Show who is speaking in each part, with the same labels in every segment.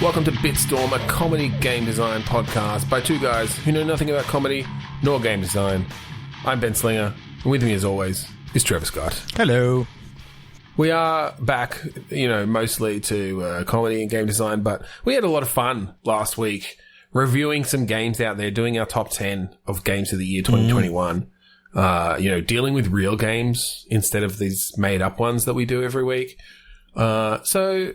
Speaker 1: welcome to Bitstorm, a comedy game design podcast by two guys who know nothing about comedy nor game design. I'm Ben Slinger, and with me as always is Trevor Scott.
Speaker 2: Hello.
Speaker 1: We are back, mostly to comedy and game design, but we had a lot of fun last week reviewing some games out there, doing our top 10 of games of the year 2021. Dealing with real games instead of these made-up ones that we do every week. So,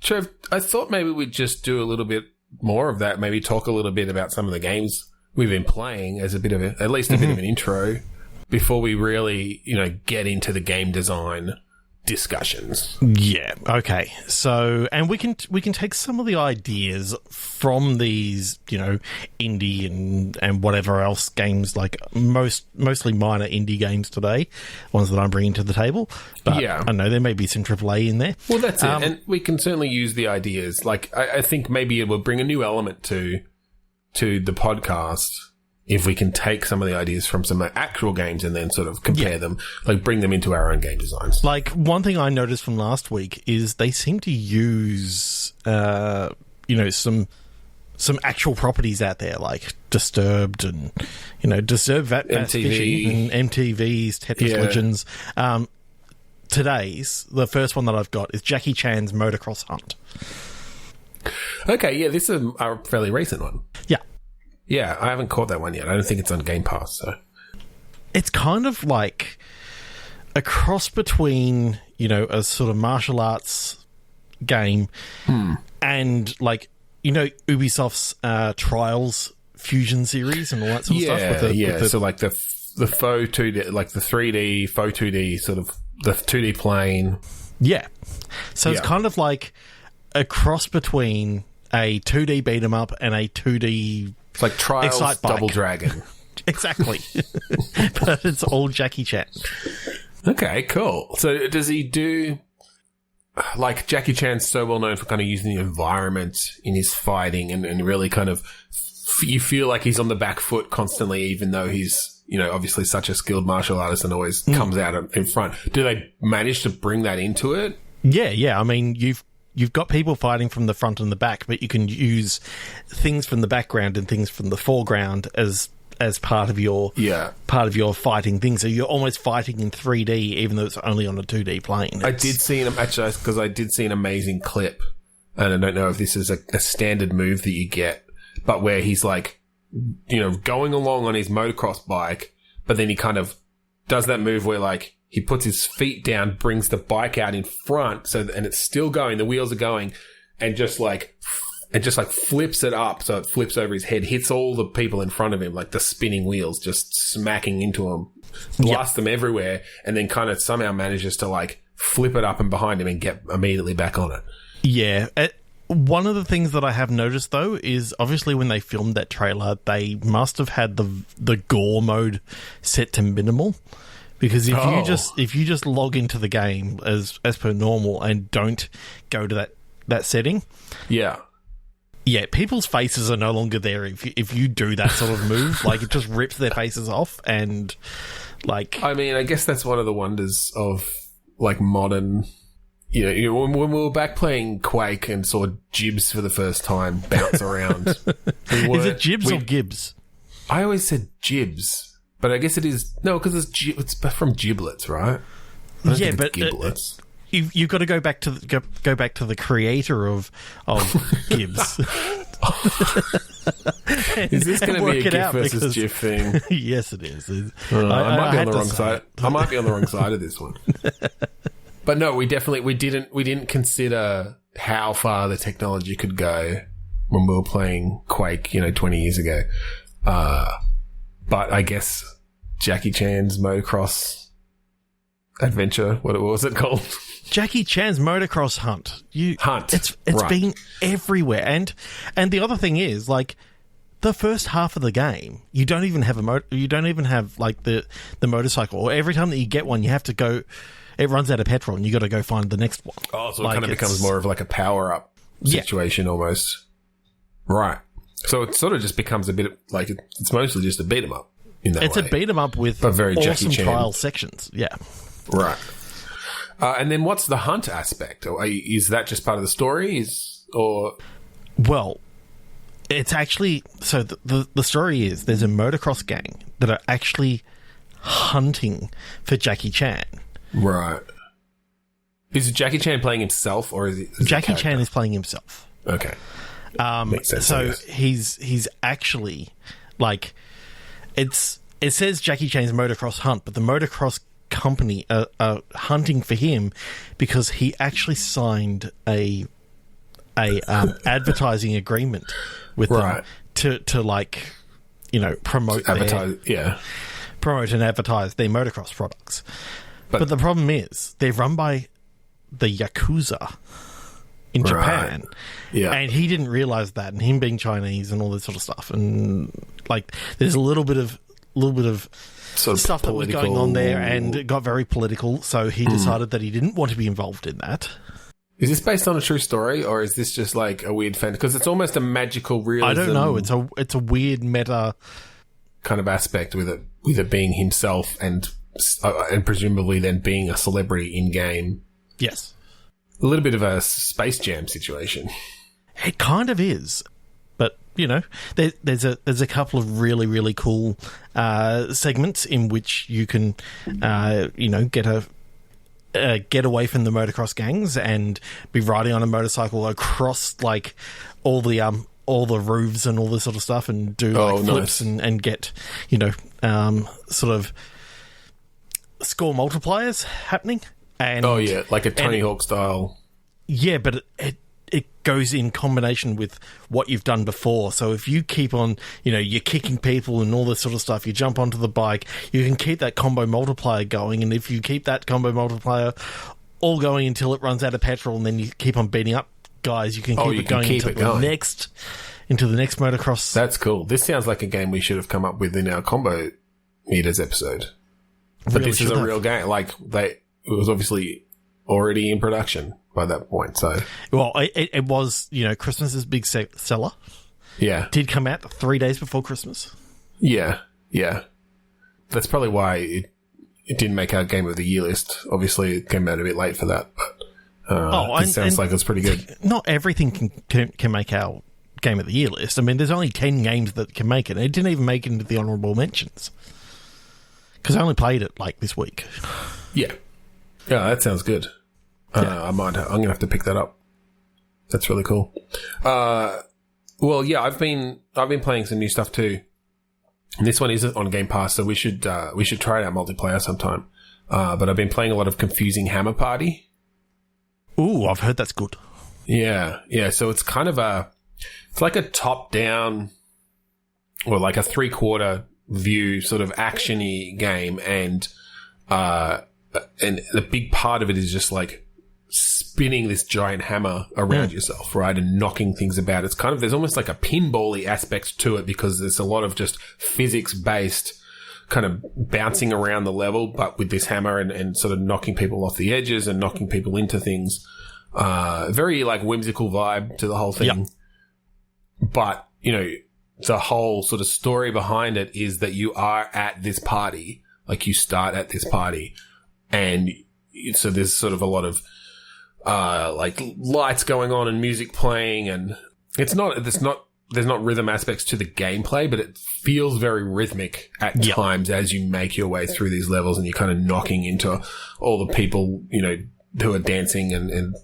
Speaker 1: Trev, I thought maybe we'd just do a little bit more of that, maybe talk a little bit about some of the games we've been playing as a bit of at least a bit of an intro before we really, get into the game design discussions.
Speaker 2: Yeah, okay. So, and we can take some of the ideas from these, indie and whatever else games, like mostly minor indie games today, ones that I'm bringing to the table. But yeah, I know there may be some AAA in there.
Speaker 1: Well, that's it. And we can certainly use the ideas. Like, I think maybe it will bring a new element to the podcast if we can take some of the ideas from some actual games and then sort of compare them, like bring them into our own game designs.
Speaker 2: Like, one thing I noticed from last week is they seem to use, some actual properties out there, like Disturbed and, Disturbed
Speaker 1: MTV
Speaker 2: and MTV's Tetris Legends. The first one that I've got is Jackie Chan's Motocross Hunt.
Speaker 1: Okay, yeah, this is a fairly recent one.
Speaker 2: Yeah.
Speaker 1: Yeah, I haven't caught that one yet. I don't think it's on Game Pass, so. It's
Speaker 2: kind of like a cross between, a sort of martial arts game and, like, Ubisoft's Trials Fusion series and all that sort of stuff.
Speaker 1: So, like, the faux 2D, like the 3D, faux 2D, sort of the 2D plane. Yeah.
Speaker 2: So it's kind of like a cross between a 2D beat-em-up and a 2D...
Speaker 1: It's like Trials Double Dragon.
Speaker 2: Exactly. But it's all Jackie Chan.
Speaker 1: Okay, cool. So does he do... Like, Jackie Chan's so well known for kind of using the environment in his fighting and really kind of... You feel like he's on the back foot constantly, even though he's, obviously such a skilled martial artist and always comes out in front. Do they manage to bring that into it?
Speaker 2: Yeah. I mean, You've got people fighting from the front and the back, but you can use things from the background and things from the foreground as part of your fighting thing. So you're almost fighting in 3D, even though it's only on a 2D plane.
Speaker 1: I did see an amazing clip, and I don't know if this is a standard move that you get, but where he's like, going along on his motocross bike, but then he kind of does that move where like, he puts his feet down, brings the bike out in front, and it's still going. The wheels are going, and just flips it up, so it flips over his head, hits all the people in front of him, like the spinning wheels, just smacking into him, blast them everywhere, and then kind of somehow manages to like flip it up and behind him and get immediately back on it.
Speaker 2: Yeah. One of the things that I have noticed though is obviously when they filmed that trailer, they must have had the gore mode set to minimal. Because if you just log into the game as per normal and don't go to that setting, people's faces are no longer there. If you do that sort of move, like it just rips their faces off, and like
Speaker 1: I mean, I guess that's one of the wonders of like modern. When we were back playing Quake and saw Jibs for the first time bounce around,
Speaker 2: is it Jibs or Gibbs?
Speaker 1: I always said Jibs. But I guess it is... No, because it's from giblets, right?
Speaker 2: Yeah, but giblets. You've got to go back to the creator of Gibbs.
Speaker 1: Is this going to be a GIF versus GIF thing?
Speaker 2: Yes, it is.
Speaker 1: I might be on the wrong side. I might be on the wrong side of this one. But no, we didn't consider how far the technology could go when we were playing Quake, 20 years ago. But I guess Jackie Chan's Motocross Adventure, what was it called?
Speaker 2: Jackie Chan's Motocross Hunt. It's
Speaker 1: right.
Speaker 2: Been everywhere. And the other thing is, like, the first half of the game, you don't even have like the motorcycle. Or every time that you get one, you have to go. It runs out of petrol, and you got to go find the next one.
Speaker 1: Oh, so it kind of becomes more of like a power up situation almost. Right. So it sort of just becomes a bit like it's mostly just a beat 'em up in that way.
Speaker 2: It's a beat 'em up with
Speaker 1: very
Speaker 2: awesome
Speaker 1: Jackie Chan
Speaker 2: trial sections. Yeah.
Speaker 1: Right. And then what's the hunt aspect? Or is that just part of the story?
Speaker 2: Well, it's actually... So the story is there's a motocross gang that are actually hunting for Jackie Chan.
Speaker 1: Right. Is it Jackie Chan playing himself, or is it...
Speaker 2: Jackie Chan is playing himself.
Speaker 1: Okay. Makes sense,
Speaker 2: so he's actually... Like, it says Jackie Chan's motocross hunt, but the motocross company are hunting for him because he actually signed a advertising agreement with them to like, you know, promote and advertise their motocross products. But the problem is they're run by the Yakuza in Japan. Yeah. And he didn't realize that, and him being Chinese and all this sort of stuff. And like there's a little bit of sort of stuff that was going on there, and it got very political, so he decided that he didn't want to be involved in that.
Speaker 1: Is this based on a true story, or is this just like a weird fantasy? Because it's almost a magical realism.
Speaker 2: I don't know. It's a weird meta
Speaker 1: kind of aspect with it being himself and presumably then being a celebrity in game.
Speaker 2: Yes,
Speaker 1: a little bit of a Space Jam situation.
Speaker 2: It kind of is, but you know, there's a couple of really, really cool segments in which you can get away from the motocross gangs and be riding on a motorcycle across like all the roofs and all this sort of stuff, and do like flips and get, you know, sort of score multipliers happening. And
Speaker 1: like a Tony Hawk style.
Speaker 2: Yeah, but it goes in combination with what you've done before. So if you keep on, you know, you're kicking people and all this sort of stuff, you jump onto the bike, you can keep that combo multiplier going. And if you keep that combo multiplier all going until it runs out of petrol, and then you keep on beating up guys, you can keep it going into the next motocross.
Speaker 1: That's cool. This sounds like a game we should have come up with in our combo meters episode. But
Speaker 2: really
Speaker 1: this is a real game. Like it was obviously already in production by that point. So,
Speaker 2: well, it was, you know, Christmas's big seller.
Speaker 1: Yeah,
Speaker 2: did come out 3 days before Christmas.
Speaker 1: Yeah. That's probably why it didn't make our Game of the Year list. Obviously, it came out a bit late for that. But it sounds like it's pretty good.
Speaker 2: Not everything can make our Game of the Year list. I mean, there's only 10 games that can make it. It didn't even make it into the honourable mentions because I only played it like this week.
Speaker 1: Yeah, that sounds good. I'm gonna have to pick that up. That's really cool. Well, yeah, I've been playing some new stuff too. And this one isn't on Game Pass, so we should try it out multiplayer sometime. But I've been playing a lot of Confusing Hammer Party.
Speaker 2: Ooh, I've heard that's good.
Speaker 1: Yeah. So it's kind of it's like a top-down, or like a 3/4 view sort of action-y game, and the big part of it is just like spinning this giant hammer around yourself, right, and knocking things about. It's kind of, there's almost like a pinball-y aspect to it because there's a lot of just physics-based kind of bouncing around the level, but with this hammer and sort of knocking people off the edges and knocking people into things. Very like whimsical vibe to the whole thing. Yep. But, you know, the whole sort of story behind it is that you are at this party, like you start at this party, and so there's sort of a lot of like lights going on and music playing, and there's not rhythm aspects to the gameplay, but it feels very rhythmic at times as you make your way through these levels, and you're kind of knocking into all the people, you know, who are dancing and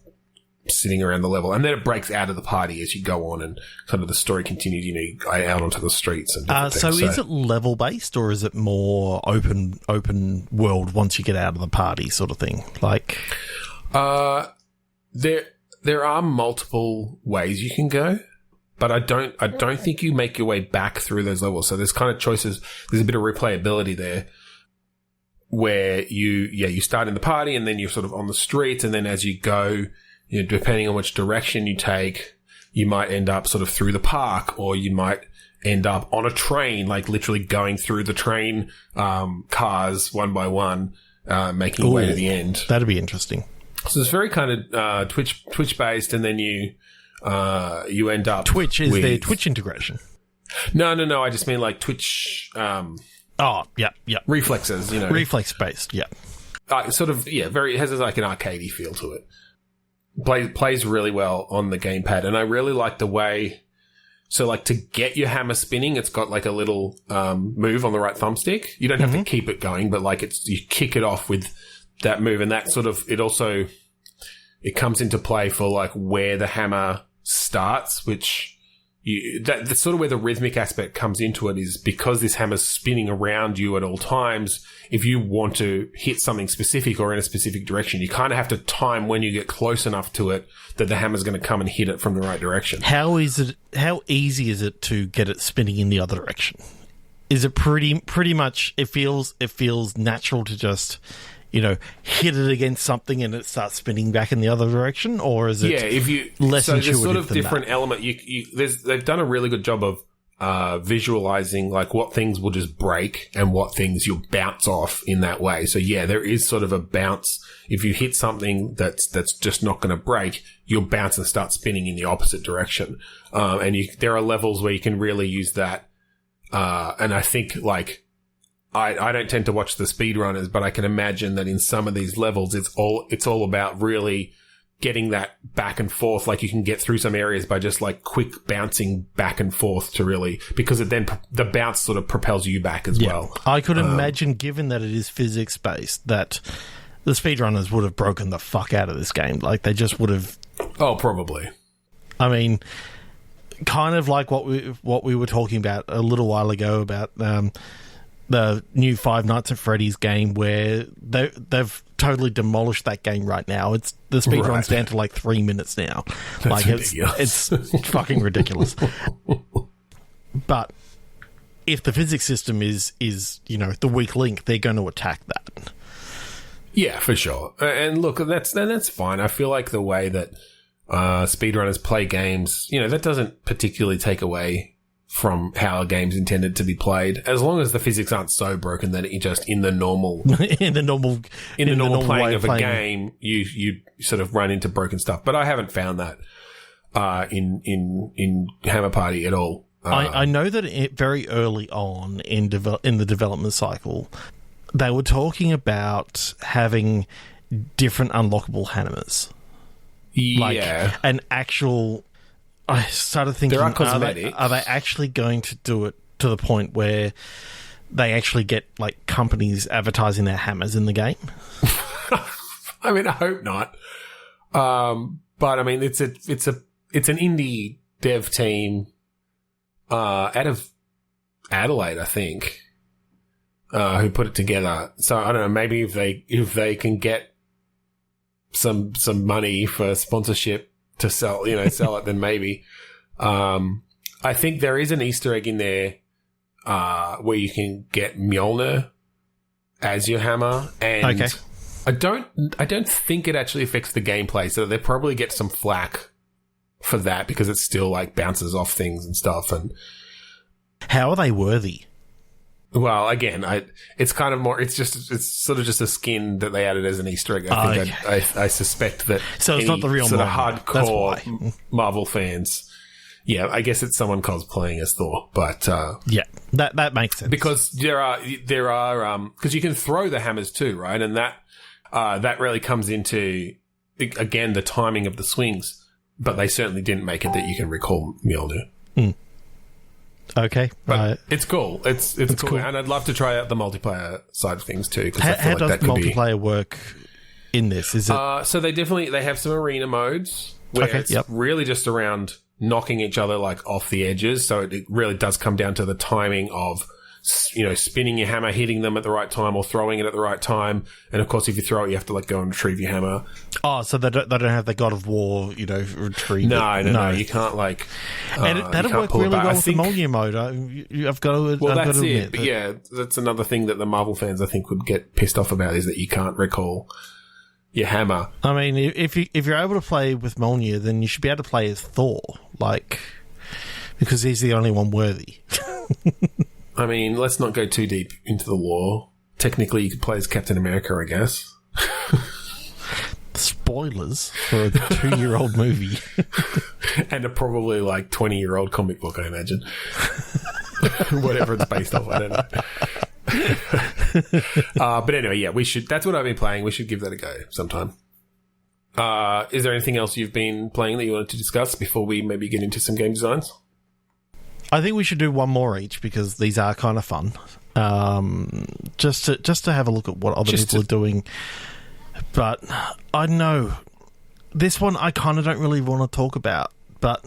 Speaker 1: sitting around the level. And then it breaks out of the party as you go on, and kind of the story continues, you know, you go out onto the streets and
Speaker 2: so is it level based, or is it more open world once you get out of the party sort of thing? Like there are multiple ways you can go, but I don't think you make your way back through those levels. So there's kind of choices. There's a bit of replayability there where you start in the party, and then you're sort of on the streets, and then as you go, you know, depending on which direction you take, you might end up sort of through the park, or you might end up on a train, like literally going through the train cars one by one, making your way to the end. That'd be interesting.
Speaker 1: So it's very kind of Twitch based, and then you end up
Speaker 2: Twitch is their Twitch integration.
Speaker 1: No. I just mean like Twitch. Reflexes, you know,
Speaker 2: reflex based. Yeah,
Speaker 1: sort of. Yeah, very. It has like an arcadey feel to it. plays really well on the gamepad, and I really like the way. So, like, to get your hammer spinning, it's got like a little move on the right thumbstick. You don't have to keep it going, but like you kick it off with that move, and that sort of it comes into play for like where the hammer starts, which. That's sort of where the rhythmic aspect comes into it, is because this hammer's spinning around you at all times. If you want to hit something specific or in a specific direction, you kind of have to time when you get close enough to it that the hammer's going to come and hit it from the right direction.
Speaker 2: How easy is it to get it spinning in the other direction? Is it pretty much? It feels natural to just, hit it against something and it starts spinning back in the other direction, or is it?
Speaker 1: Yeah,
Speaker 2: less intuitive
Speaker 1: there's sort of
Speaker 2: than
Speaker 1: different
Speaker 2: that?
Speaker 1: element. They've done a really good job of visualizing like what things will just break and what things you'll bounce off in that way. So yeah, there is sort of a bounce. If you hit something that's just not going to break, you'll bounce and start spinning in the opposite direction. And there are levels where you can really use that. And I think like. I don't tend to watch the speedrunners, but I can imagine that in some of these levels, it's all about really getting that back and forth. Like you can get through some areas by just like quick bouncing back and forth to really, because it then the bounce sort of propels you back as well.
Speaker 2: I could imagine, given that it is physics based, that the speedrunners would have broken the fuck out of this game. Like they just would have.
Speaker 1: Oh, probably.
Speaker 2: I mean, kind of like what we were talking about a little while ago about. The new Five Nights at Freddy's game, where they've totally demolished that game right now. It's the speed run's down to like 3 minutes now.
Speaker 1: That's
Speaker 2: it's fucking ridiculous. But if the physics system is the weak link, they're going to attack that.
Speaker 1: Yeah, for sure. And look, that's fine. I feel like the way that speedrunners play games, that doesn't particularly take away from how a game's intended to be played, as long as the physics aren't so broken that it just in the normal playing of a game, you sort of run into broken stuff. But I haven't found that in Hammer Party at all.
Speaker 2: I know that very early on in the development cycle, they were talking about having different unlockable hammers.
Speaker 1: Yeah,
Speaker 2: like an actual. I started thinking,
Speaker 1: there are cosmetics.
Speaker 2: Are they actually going to do it to the point where they actually get like companies advertising their hammers in the game?
Speaker 1: I mean, I hope not. But I mean, it's an indie dev team out of Adelaide, I think, who put it together. So I don't know. Maybe if they can get some money for sponsorship to sell it, then maybe. I think there is an Easter egg in there where you can get Mjolnir as your hammer, and
Speaker 2: okay.
Speaker 1: I don't think it actually affects the gameplay, so they probably get some flack for that because it still like bounces off things and stuff. And
Speaker 2: how are they worthy?
Speaker 1: Well, again, it's kind of more. It's sort of just a skin that they added as an Easter egg. I suspect that.
Speaker 2: So it's not the real
Speaker 1: sort of
Speaker 2: Marvel.
Speaker 1: hardcore Marvel fans. Yeah, I guess it's someone cosplaying as Thor, but
Speaker 2: yeah, that makes sense
Speaker 1: because there are because you can throw the hammers too, right? And that really comes into again the timing of the swings. But they certainly didn't make it that you can recall Mjolnir.
Speaker 2: Mm. Okay,
Speaker 1: but it's cool. It's cool, and I'd love to try out the multiplayer side of things too.
Speaker 2: How does multiplayer work in this? Is it
Speaker 1: so they have some arena modes where it's really just around knocking each other like off the edges. So it really does come down to the timing of spinning your hammer, hitting them at the right time, or throwing it at the right time. And of course, if you throw it, you have to like go and retrieve your hammer.
Speaker 2: Oh, so they don't have the God of War, retrieve.
Speaker 1: No, you can't like.
Speaker 2: And that'll work really well with the Mjolnir mode. I've got to.
Speaker 1: Well, that's
Speaker 2: it.
Speaker 1: But yeah, that's another thing that the Marvel fans I think would get pissed off about is that you can't recall your hammer.
Speaker 2: I mean, if you're able to play with Mjolnir, then you should be able to play as Thor, because he's the only one worthy.
Speaker 1: I mean, let's not go too deep into the lore. Technically, you could play as Captain America, I guess.
Speaker 2: Spoilers for a 2-year-old movie.
Speaker 1: And a probably 20-year-old comic book, I imagine. Whatever it's based off, I don't know. But anyway, yeah, we should. That's what I've been playing. We should give that a go sometime. Is there anything else you've been playing that you wanted to discuss before we maybe get into some game designs?
Speaker 2: I think we should do one more each because these are kind of fun. Just to have a look at what other people are doing. But I know this one I kind of don't really want to talk about, but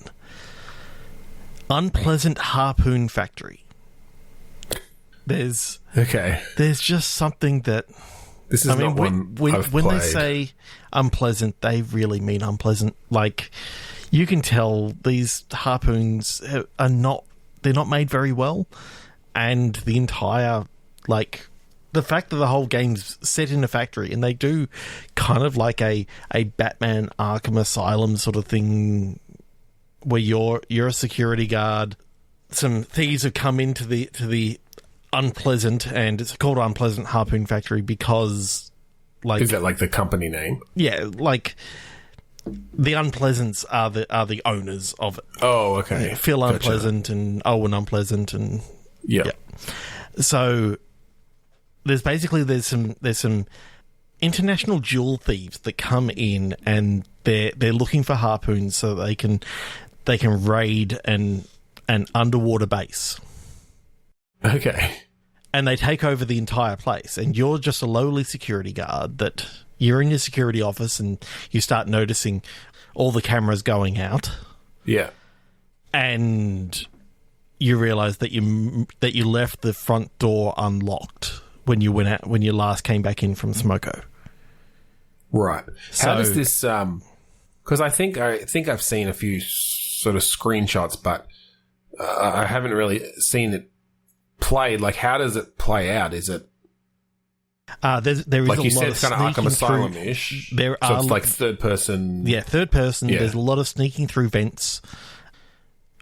Speaker 2: Unpleasant Harpoon Factory. There's just something that
Speaker 1: this is not one I've played.
Speaker 2: When they say unpleasant, they really mean unpleasant. Like, you can tell these harpoons are not made very well, and the entire, like, the fact that the whole game's set in a factory, and they do kind of like a Batman Arkham Asylum sort of thing, where you're a security guard. Some thieves have come into the Unpleasant, and it's called Unpleasant Harpoon Factory because, like,
Speaker 1: is that like the company name?
Speaker 2: Yeah, like the Unpleasants are the owners of it.
Speaker 1: Oh, okay.
Speaker 2: Yeah, Phil Unpleasant and Owen Unpleasant and yeah. So there's some international jewel thieves that come in, and they're looking for harpoons so that they can raid an underwater base. Okay. And they take over the entire place, and you're just a lowly security guard that you're in your security office, and you start noticing all the cameras going out. Yeah. And you realize that you left the front door unlocked when you last came back in from Smoko. Right.
Speaker 1: How does this because I think I've seen a few sort of screenshots, but I haven't really seen it played. Like, how does it play out? Is it
Speaker 2: there is
Speaker 1: like
Speaker 2: a
Speaker 1: you
Speaker 2: lot
Speaker 1: said,
Speaker 2: of
Speaker 1: it's kind of Arkham
Speaker 2: sneaking
Speaker 1: Asylum-ish?
Speaker 2: There
Speaker 1: so
Speaker 2: are,
Speaker 1: it's like third person.
Speaker 2: Yeah, third person. Yeah. There's a lot of sneaking through vents.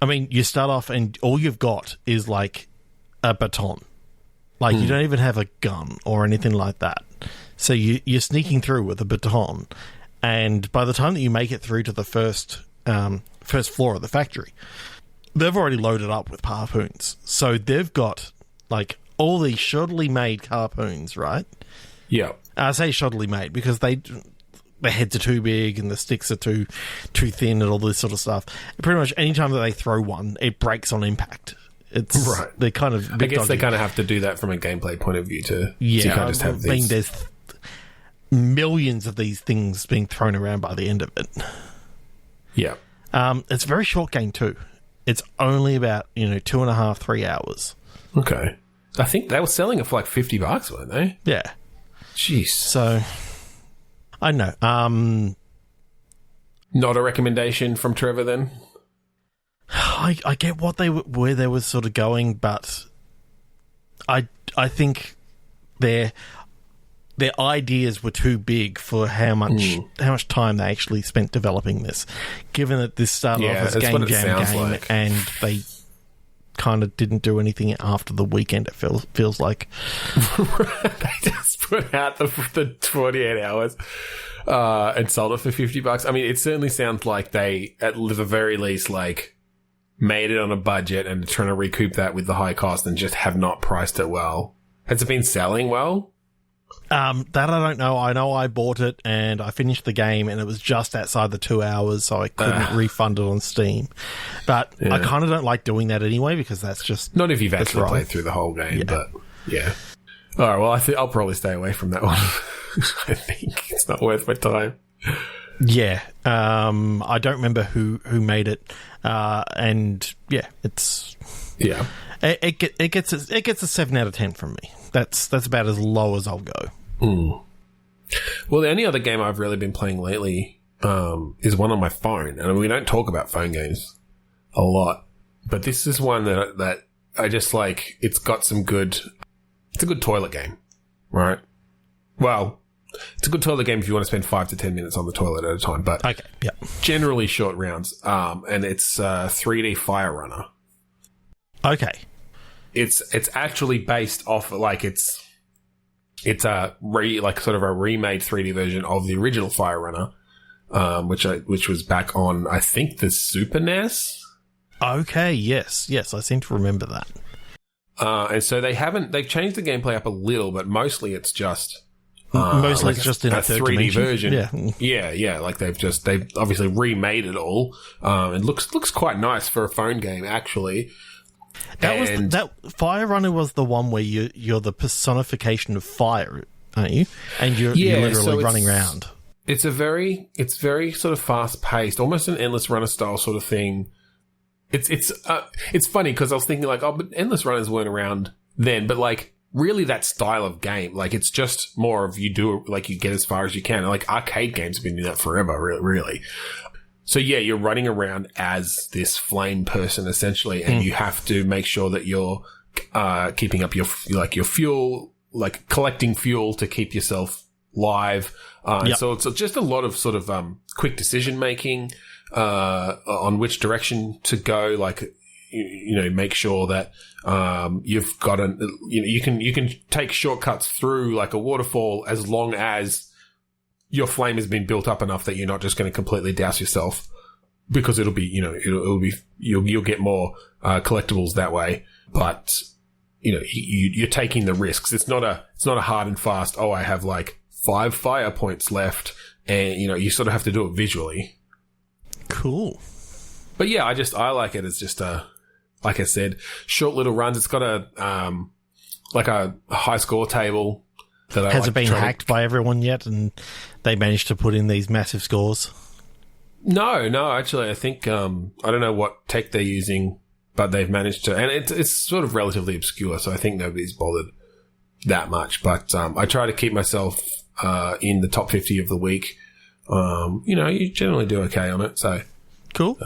Speaker 2: I mean, you start off and all you've got is like a baton. Like, you don't even have a gun or anything like that. So you're sneaking through with a baton, and by the time that you make it through to the first floor of the factory, they've already loaded up with harpoons. So they've got, like, all these shoddily made harpoons, right? Yeah. I say shoddily made because their heads are too big and the sticks are too thin and all this sort of stuff. Pretty much any time that they throw one, it breaks on impact. It's right. They're kind of.
Speaker 1: I guess they kind of have to do that from a gameplay point of view to.
Speaker 2: Yeah,
Speaker 1: so you can't just have these.
Speaker 2: There's millions of these things being thrown around by the end of it. Yeah. It's a very short game too. It's only about 2.5, 3 hours.
Speaker 1: Okay. I think they were selling it for like $50, weren't they?
Speaker 2: Yeah.
Speaker 1: Jeez.
Speaker 2: So I know.
Speaker 1: Not a recommendation from Trevor then.
Speaker 2: I get where they were sort of going, but I think their ideas were too big for how much time they actually spent developing this. Given that this started off as game jam, and they kind of didn't do anything after the weekend. It feels like
Speaker 1: they just put out the 48 hours and sold it for $50. I mean, it certainly sounds like they, at the very least, like, made it on a budget and trying to recoup that with the high cost and just have not priced it well. Has it been selling well?
Speaker 2: That I don't know. I know I bought it and I finished the game and it was just outside the 2 hours, so I couldn't refund it on Steam. But I kind of don't like doing that anyway because that's just...
Speaker 1: Not if you've actually played through the whole game, but yeah. All right, well, I'll probably stay away from that one. I think it's not worth my time.
Speaker 2: Yeah. I don't remember who made it. And yeah, it's... Yeah. It gets a 7 out of 10 from me. That's about as low as I'll go.
Speaker 1: Mm. Well, the only other game I've really been playing lately is one on my phone, and we don't talk about phone games a lot, but this is one that I just like. It's got some good. It's a good toilet game, right? Well, it's a good toilet game if you want to spend 5 to 10 minutes on the toilet at a time, but okay, yeah, generally short rounds. And it's 3D Fire Runner.
Speaker 2: Okay.
Speaker 1: It's actually based off, like, it's a sort of a remade 3D version of the original Fire Runner, which was back on, I think, the Super NES.
Speaker 2: Okay, yes, I seem to remember that.
Speaker 1: And so they've changed the gameplay up a little, but mostly it's just
Speaker 2: Mostly
Speaker 1: like
Speaker 2: it's just in a third
Speaker 1: 3D
Speaker 2: dimension.
Speaker 1: version. Yeah. Like they've obviously remade it all. It looks quite nice for a phone game, actually.
Speaker 2: That Fire Runner was the one where you're the personification of fire, aren't you? And you're literally running around.
Speaker 1: It's very sort of fast paced, almost an Endless Runner style sort of thing. It's funny because I was thinking like, oh, but Endless Runners weren't around then, but like really that style of game, like it's just more of you get as far as you can. Like arcade games have been doing that forever, really. So yeah, you're running around as this flame person essentially, and you have to make sure that you're keeping up your fuel, like collecting fuel to keep yourself live. So it's just a lot of sort of quick decision making on which direction to go. Like make sure that you've got you can take shortcuts through like a waterfall as long as your flame has been built up enough that you're not just going to completely douse yourself, because it'll be you'll get more collectibles that way. But you're taking the risks. It's not a hard and fast. Oh, I have like 5 fire points left, and you sort of have to do it visually.
Speaker 2: Cool.
Speaker 1: But yeah, I like it as just like I said, short little runs. It's got a like a high score table.
Speaker 2: Has it been hacked by everyone yet, and they managed to put in these massive scores?
Speaker 1: No, actually, I think I don't know what tech they're using, but they've managed to, and it's sort of relatively obscure, so I think nobody's bothered that much. But I try to keep myself in the top 50 of the week. You generally do okay on it, so
Speaker 2: cool.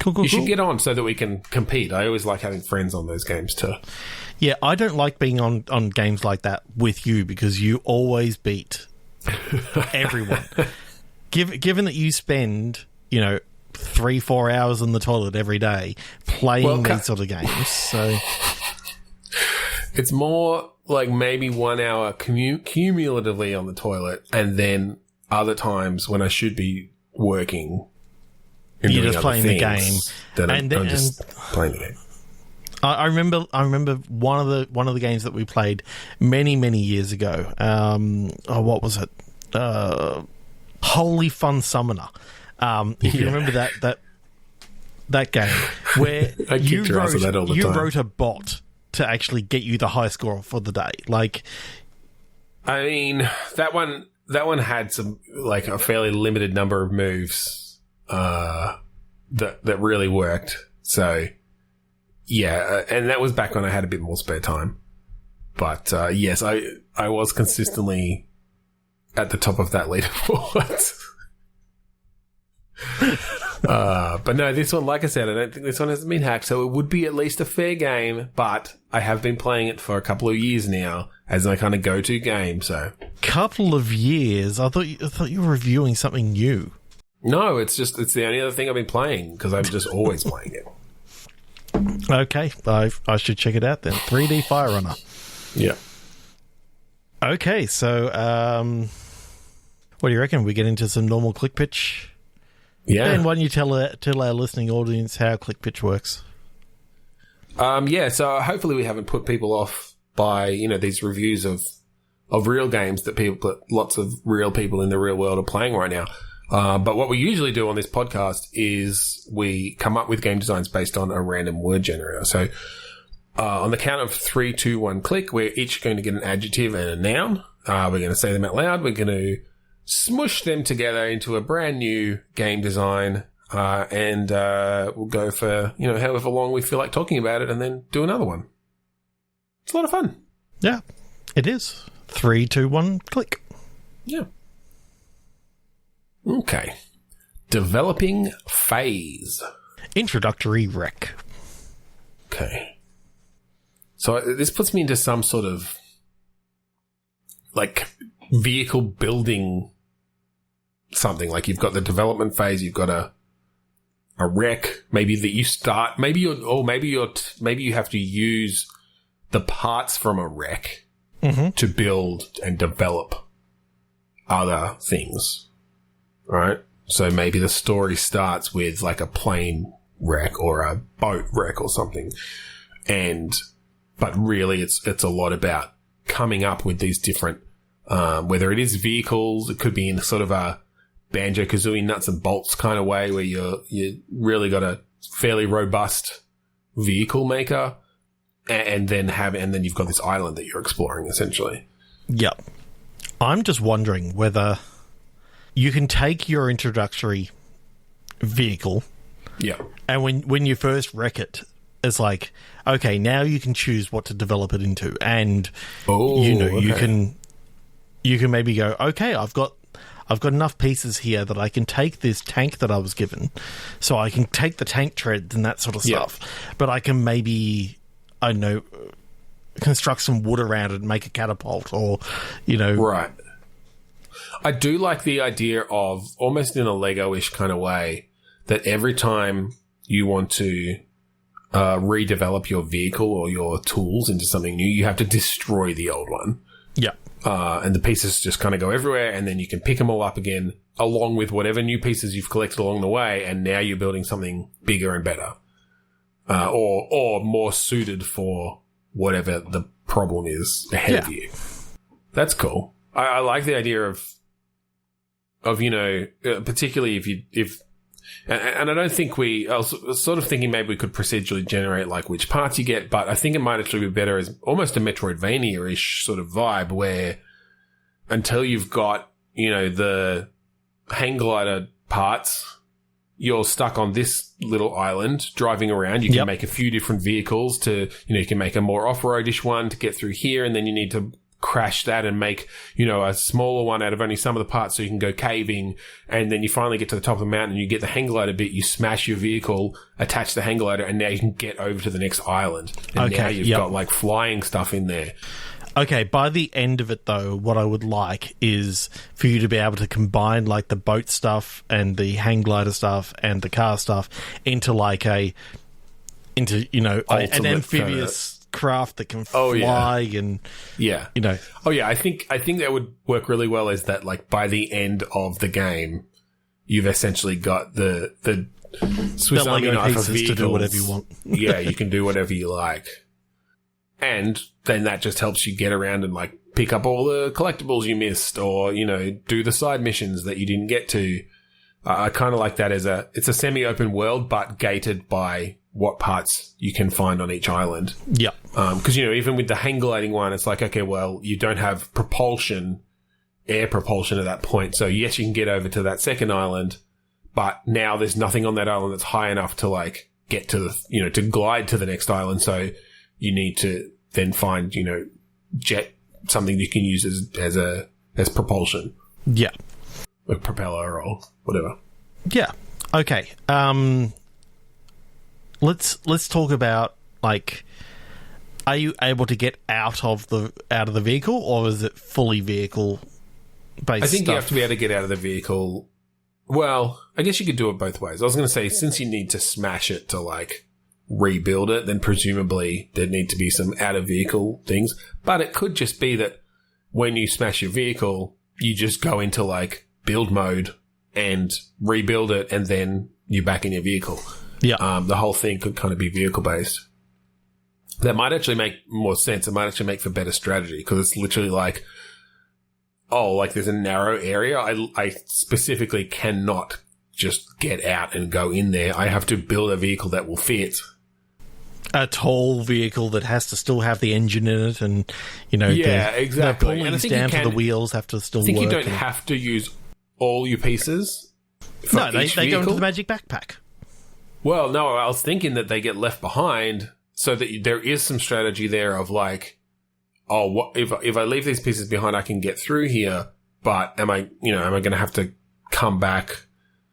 Speaker 2: Cool.
Speaker 1: You should get on so that we can compete. I always like having friends on those games too.
Speaker 2: Yeah, I don't like being on games like that with you because you always beat everyone. Given that you spend, 3-4 hours in the toilet every day playing these sort of games, so
Speaker 1: it's more like maybe 1 hour cumulatively on the toilet, and then other times when I should be working.
Speaker 2: You're just playing the game,
Speaker 1: I'm just playing the game.
Speaker 2: I remember one of the games that we played many years ago. What was it? Holy Fun Summoner. If you remember that game where you wrote a bot to actually get you the high score for the day. Like,
Speaker 1: I mean, that one had some like a fairly limited number of moves that really worked. So. Yeah, and that was back when I had a bit more spare time. But yes, I was consistently at the top of that leaderboard. But no, this one, like I said, I don't think this one has been hacked, so it would be at least a fair game, but I have been playing it for a couple of years now as my kind of go-to game, so.
Speaker 2: Couple of years? I thought you were reviewing something new.
Speaker 1: No, it's the only other thing I've been playing, because I'm just always playing it.
Speaker 2: Okay, I should check it out then. 3D Fire Runner.
Speaker 1: Yeah.
Speaker 2: Okay, so what do you reckon? We get into some normal click pitch?
Speaker 1: Yeah.
Speaker 2: Ben, why don't you tell our listening audience how click pitch works?
Speaker 1: So hopefully we haven't put people off by these reviews of real games that lots of real people in the real world are playing right now. But what we usually do on this podcast is we come up with game designs based on a random word generator. So on the count of 3, 2, 1, click, we're each going to get an adjective and a noun. We're going to say them out loud. We're going to smush them together into a brand new game design, and we'll go for however long we feel like talking about it, and then do another one. It's a lot of fun.
Speaker 2: Yeah, it is. 3, 2, 1, click.
Speaker 1: Yeah. Okay. Developing phase.
Speaker 2: Introductory rec.
Speaker 1: Okay. So this puts me into some sort of like vehicle building something. Like you've got the development phase, you've got a rec, maybe that you start, maybe you have to use the parts from a rec to build and develop other things. Right? So maybe the story starts with like a plane wreck or a boat wreck or something. But really it's a lot about coming up with these different whether it is vehicles, it could be in sort of a Banjo-Kazooie nuts and bolts kind of way where you really got a fairly robust vehicle maker, and then you've got this island that you're exploring essentially.
Speaker 2: Yep. I'm just wondering whether you can take your introductory vehicle, and when you first wreck it, it's like, okay, now you can choose what to develop it into, and you can maybe go, okay, I've got enough pieces here that I can take this tank that I was given, so I can take the tank treads and that sort of stuff, but I can maybe, I don't know, construct some wood around it and make a catapult, or,
Speaker 1: Right. I do like the idea of, almost in a Lego-ish kind of way, that every time you want to redevelop your vehicle or your tools into something new, you have to destroy the old one.
Speaker 2: Yeah.
Speaker 1: And the pieces just kind of go everywhere, and then you can pick them all up again, along with whatever new pieces you've collected along the way, and now you're building something bigger and better. Or more suited for whatever the problem is ahead of you. That's cool. I like the idea of particularly if and I don't think I was sort of thinking maybe we could procedurally generate like which parts you get, but I think it might actually be better as almost a Metroidvania-ish sort of vibe, where until you've got, the hang glider parts, you're stuck on this little island driving around. You can make a few different vehicles to, you can make a more off-roadish one to get through here, and then you need to crash that and make, a smaller one out of only some of the parts so you can go caving, and then you finally get to the top of the mountain, you get the hang glider bit, you smash your vehicle, attach the hang glider, and now you can get over to the next island. And now you've got like flying stuff in there.
Speaker 2: Okay, by the end of it though, what I would like is for you to be able to combine like the boat stuff and the hang glider stuff and the car stuff into an amphibious craft that can fly and
Speaker 1: I think that would work really well, is that like by the end of the game you've essentially got the Swiss Army knife of vehicles
Speaker 2: to do whatever you want.
Speaker 1: You can do whatever you like, and then that just helps you get around and like pick up all the collectibles you missed, or do the side missions that you didn't get to. I kind of like that as it's a semi-open world but gated by what parts you can find on each island.
Speaker 2: Yeah.
Speaker 1: Because, even with the hang gliding one, it's like, okay, well, you don't have air propulsion at that point. So, yes, you can get over to that second island, but now there's nothing on that island that's high enough to, like, get to the, to glide to the next island. So, you need to then find, something you can use as propulsion.
Speaker 2: Yeah.
Speaker 1: A propeller or whatever.
Speaker 2: Yeah. Okay. Let's talk about, like, are you able to get out of the vehicle, or is it fully vehicle based?
Speaker 1: I think you have to be able to get out of the vehicle. Well, I guess you could do it both ways. I was going to say, since you need to smash it to like rebuild it, then presumably there'd need to be some out of vehicle things. But it could just be that when you smash your vehicle, you just go into like build mode and rebuild it, and then you're back in your vehicle. Yeah. The whole thing could kind of be vehicle-based. That might actually make more sense. It might actually make for better strategy, because it's literally like, there's a narrow area. I specifically cannot just get out and go in there. I have to build a vehicle that will fit.
Speaker 2: A tall vehicle that has to still have the engine in it, and,
Speaker 1: exactly.
Speaker 2: The pulleys down for the wheels have to still work.
Speaker 1: I think you don't have to use all your pieces.
Speaker 2: No, they go into the magic backpack.
Speaker 1: Well, no, I was thinking that they get left behind, so that there is some strategy there of like, if I leave these pieces behind, I can get through here, but am I going to have to come back?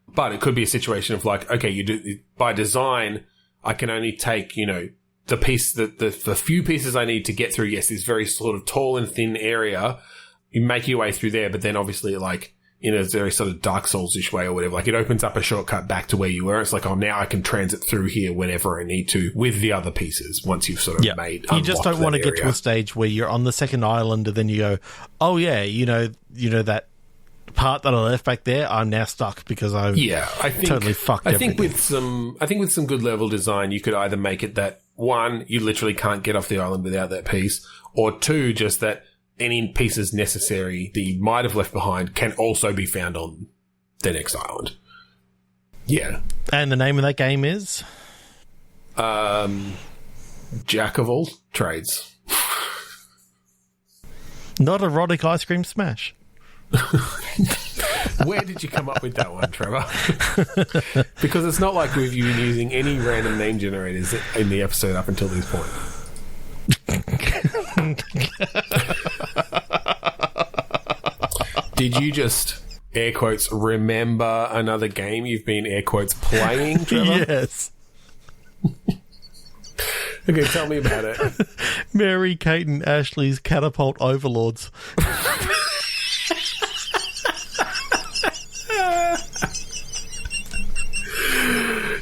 Speaker 1: But it could be a situation of like, okay, you do by design, I can only take, the piece the few pieces I need to get through. Yes, this very sort of tall and thin area. You make your way through there, but then obviously like, in a very sort of Dark Souls-ish way or whatever. Like, it opens up a shortcut back to where you were. It's like, now I can transit through here whenever I need to with the other pieces once you've sort of made.
Speaker 2: You just don't want to get to a stage where you're on the second island and then you go, that part that I left back there, I'm now stuck because I've totally fucked everything.
Speaker 1: I think with some good level design, you could either make it that, one, you literally can't get off the island without that piece, or two, just that any pieces necessary that you might have left behind can also be found on the next island. Yeah.
Speaker 2: And the name of that game is?
Speaker 1: Jack of all trades.
Speaker 2: Not Erotic Ice Cream Smash.
Speaker 1: Where did you come up with that one, Trevor? Because it's not like we've been using any random name generators in the episode up until this point. Did you just, air quotes, remember another game you've been, air quotes, playing, Trevor?
Speaker 2: Yes.
Speaker 1: Okay, tell me about it.
Speaker 2: Mary Kate and Ashley's Catapult Overlords.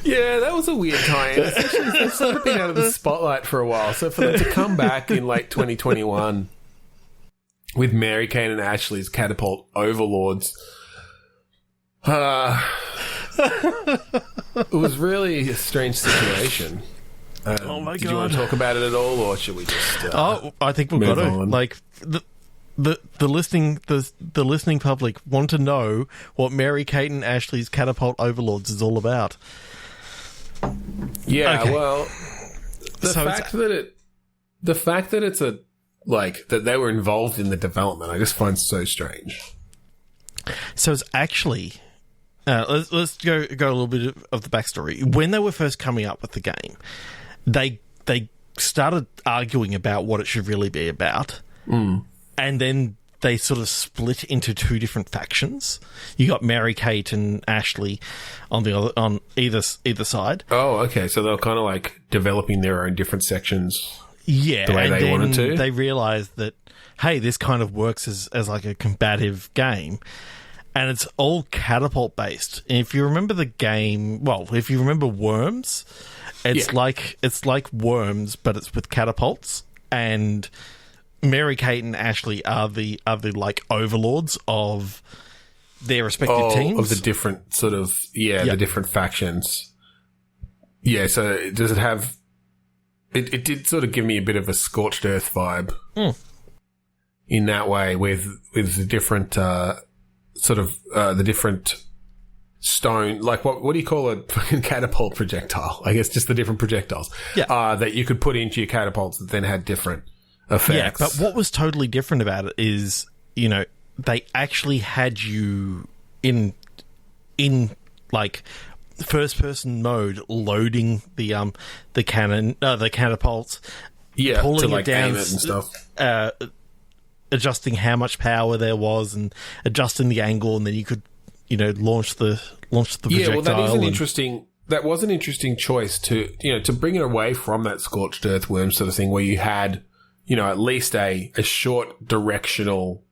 Speaker 1: Yeah, that was a weird tie-in. Essentially, they've sort of been out of the spotlight for a while. So for them to come back in late 2021 with Mary Kate and Ashley's Catapult Overlords, it was really a strange situation.
Speaker 2: Oh my god!
Speaker 1: Did you want to talk about it at all, or should we just?
Speaker 2: I think we've got to.
Speaker 1: on?
Speaker 2: Like the listening public want to know what Mary Kate and Ashley's Catapult Overlords is all about.
Speaker 1: Yeah,
Speaker 2: okay.
Speaker 1: Well, the fact that it's a like that they were involved in the development, I just find so strange.
Speaker 2: So it's actually. Let's go a little bit of the backstory. When they were first coming up with the game, they started arguing about what it should really be about, and then they sort of split into two different factions. You got Mary Kate and Ashley on either side.
Speaker 1: Oh, okay. So they were kind of like developing their own different sections.
Speaker 2: Yeah,
Speaker 1: the way
Speaker 2: and
Speaker 1: they
Speaker 2: then
Speaker 1: wanted to.
Speaker 2: They realized that hey, this kind of works as like a combative game. And it's all catapult based. And if you remember the game, well, if you remember Worms, it's like Worms, but it's with catapults. And Mary Kate and Ashley are the like overlords of their respective teams
Speaker 1: of the different sort of the different factions. Yeah. So does it have? It did sort of give me a bit of a Scorched Earth vibe in that way with the different. Sort of the different stone, like what do you call a fucking catapult projectile? I guess just the different projectiles that you could put into your catapults that then had different effects.
Speaker 2: Yeah, but what was totally different about it is, you know, they actually had you in like first person mode loading the catapults, pulling
Speaker 1: to like
Speaker 2: it down
Speaker 1: aim it and stuff.
Speaker 2: Adjusting how much power there was and adjusting the angle, and then you could, you know, launch the projectile.
Speaker 1: Yeah, well, that was an interesting choice to bring it away from that Scorched Earth worm sort of thing where you had, you know, at least a short directional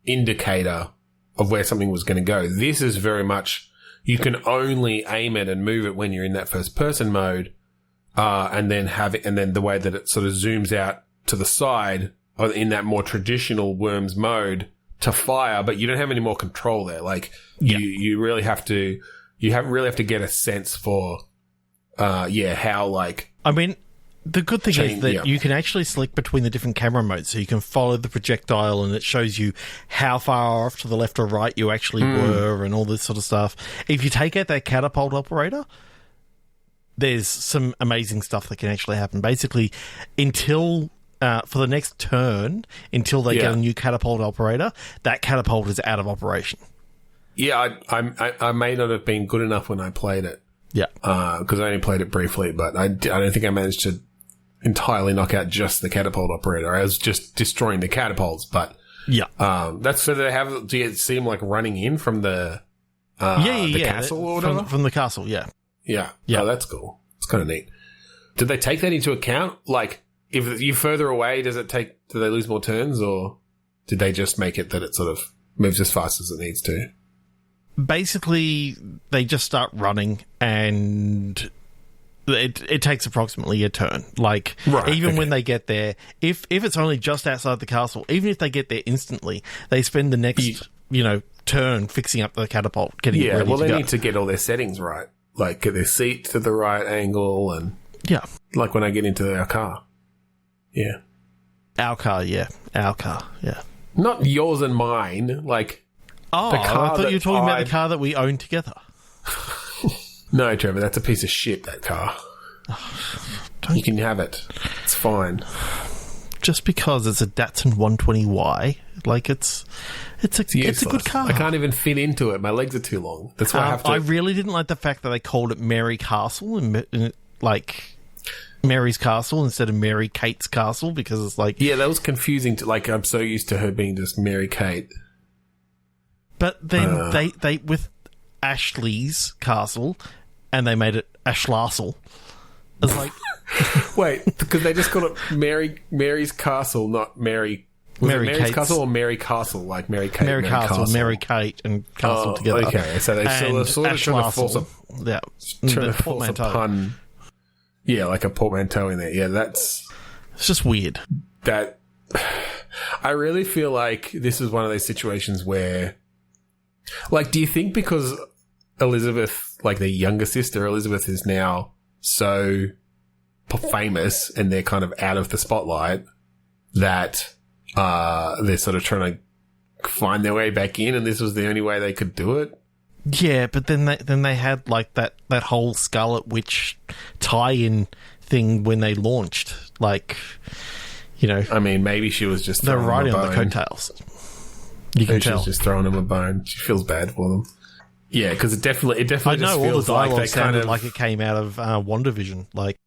Speaker 1: indicator of where something was going to go. This is very much you can only aim it and move it when you're in that first person mode, and then the way that it sort of zooms out to the side in that more traditional Worms mode to fire, but you don't have any more control there. Like you really have to get a sense for how like.
Speaker 2: I mean, the good thing is that you can actually select between the different camera modes, so you can follow the projectile, and it shows you how far off to the left or right you actually were, and all this sort of stuff. If you take out that catapult operator, there's some amazing stuff that can actually happen. Basically, until. For the next turn, until they get a new catapult operator, that catapult is out of operation.
Speaker 1: Yeah, I may not have been good enough when I played it.
Speaker 2: Yeah.
Speaker 1: Because I only played it briefly, but I don't think I managed to entirely knock out just the catapult operator. I was just destroying the catapults, but that's so they have. Do you see them like running in from the castle or whatever?
Speaker 2: From the castle, yeah.
Speaker 1: Oh, that's cool. It's kind of neat. Did they take that into account? Like, if you're further away, do they lose more turns, or did they just make it that it sort of moves as fast as it needs to?
Speaker 2: Basically, they just start running, and it takes approximately a turn. Like, when they get there, if it's only just outside the castle, even if they get there instantly, they spend the next, turn fixing up the catapult, getting it ready to go.
Speaker 1: They need to get all their settings right. Like, get their seat to the right angle, and...
Speaker 2: Yeah.
Speaker 1: Like when I get into our car. Yeah.
Speaker 2: Our car, yeah.
Speaker 1: Not yours and mine. Like,
Speaker 2: Oh,
Speaker 1: the car
Speaker 2: I thought you were talking about
Speaker 1: I-
Speaker 2: the car that we own together.
Speaker 1: No, Trevor, that's a piece of shit, that car. You can have it. It's fine.
Speaker 2: Just because it's a Datsun 120Y, like it's a good car.
Speaker 1: I can't even fit into it. My legs are too long. That's why I have to...
Speaker 2: I really didn't like the fact that they called it Mary Castle and like Mary's Castle instead of Mary Kate's Castle, because it's like...
Speaker 1: Yeah, that was confusing. Like, I'm so used to her being just Mary Kate.
Speaker 2: But then they with Ashley's Castle, and they made it Ashlastle. It's like...
Speaker 1: Wait, because they just call it Mary's Castle, not Mary... Was
Speaker 2: Mary
Speaker 1: it Mary's
Speaker 2: Kate's-
Speaker 1: Castle or Mary Castle? Like Mary Kate,
Speaker 2: Mary Castle, Mary Kate, and Castle together.
Speaker 1: Okay, so they're sort of trying to force a...
Speaker 2: Yeah,
Speaker 1: Trying
Speaker 2: the
Speaker 1: to force a
Speaker 2: portmanteau.
Speaker 1: pun. Yeah, like a portmanteau in there. Yeah, that's...
Speaker 2: It's just weird.
Speaker 1: That... I really feel like this is one of those situations where... Like, do you think because Elizabeth, like their younger sister, Elizabeth is now so famous and they're kind of out of the spotlight that they're sort of trying to find their way back in, and this was the only way they could do it?
Speaker 2: Yeah, but then they had like that whole Scarlet Witch tie-in thing when they launched. Like, you know,
Speaker 1: I mean, maybe she was just
Speaker 2: they're
Speaker 1: throwing
Speaker 2: riding
Speaker 1: them a
Speaker 2: on the
Speaker 1: bone.
Speaker 2: coattails. You can
Speaker 1: Maybe she
Speaker 2: tell.
Speaker 1: was just throwing them a bone. She feels bad for them. Yeah, because it definitely
Speaker 2: I
Speaker 1: just
Speaker 2: know all
Speaker 1: feels
Speaker 2: the
Speaker 1: like
Speaker 2: dialogue
Speaker 1: they kind
Speaker 2: sounded
Speaker 1: of
Speaker 2: like it came out of WandaVision. Like,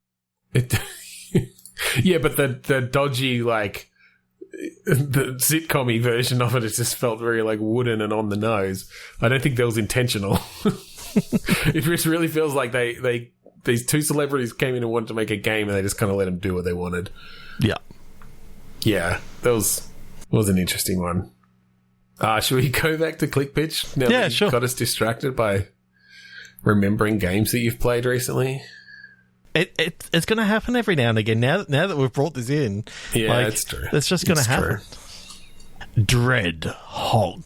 Speaker 1: It, yeah, but the dodgy, like, the sitcom-y version of it just felt very, like, wooden and on the nose. I don't think that was intentional. It just really feels like these two celebrities came in and wanted to make a game and they just kind of let them do what they wanted.
Speaker 2: yeah.
Speaker 1: Yeah, that was an interesting one. Should we go back to Click Pitch? Now
Speaker 2: Yeah,
Speaker 1: that you
Speaker 2: sure.
Speaker 1: got us distracted by remembering games that you've played recently.
Speaker 2: It's going to happen every now and again. Now that we've brought this in,
Speaker 1: Yeah,
Speaker 2: like,
Speaker 1: it's true.
Speaker 2: It's just going to
Speaker 1: It's
Speaker 2: happen. Dread Hog.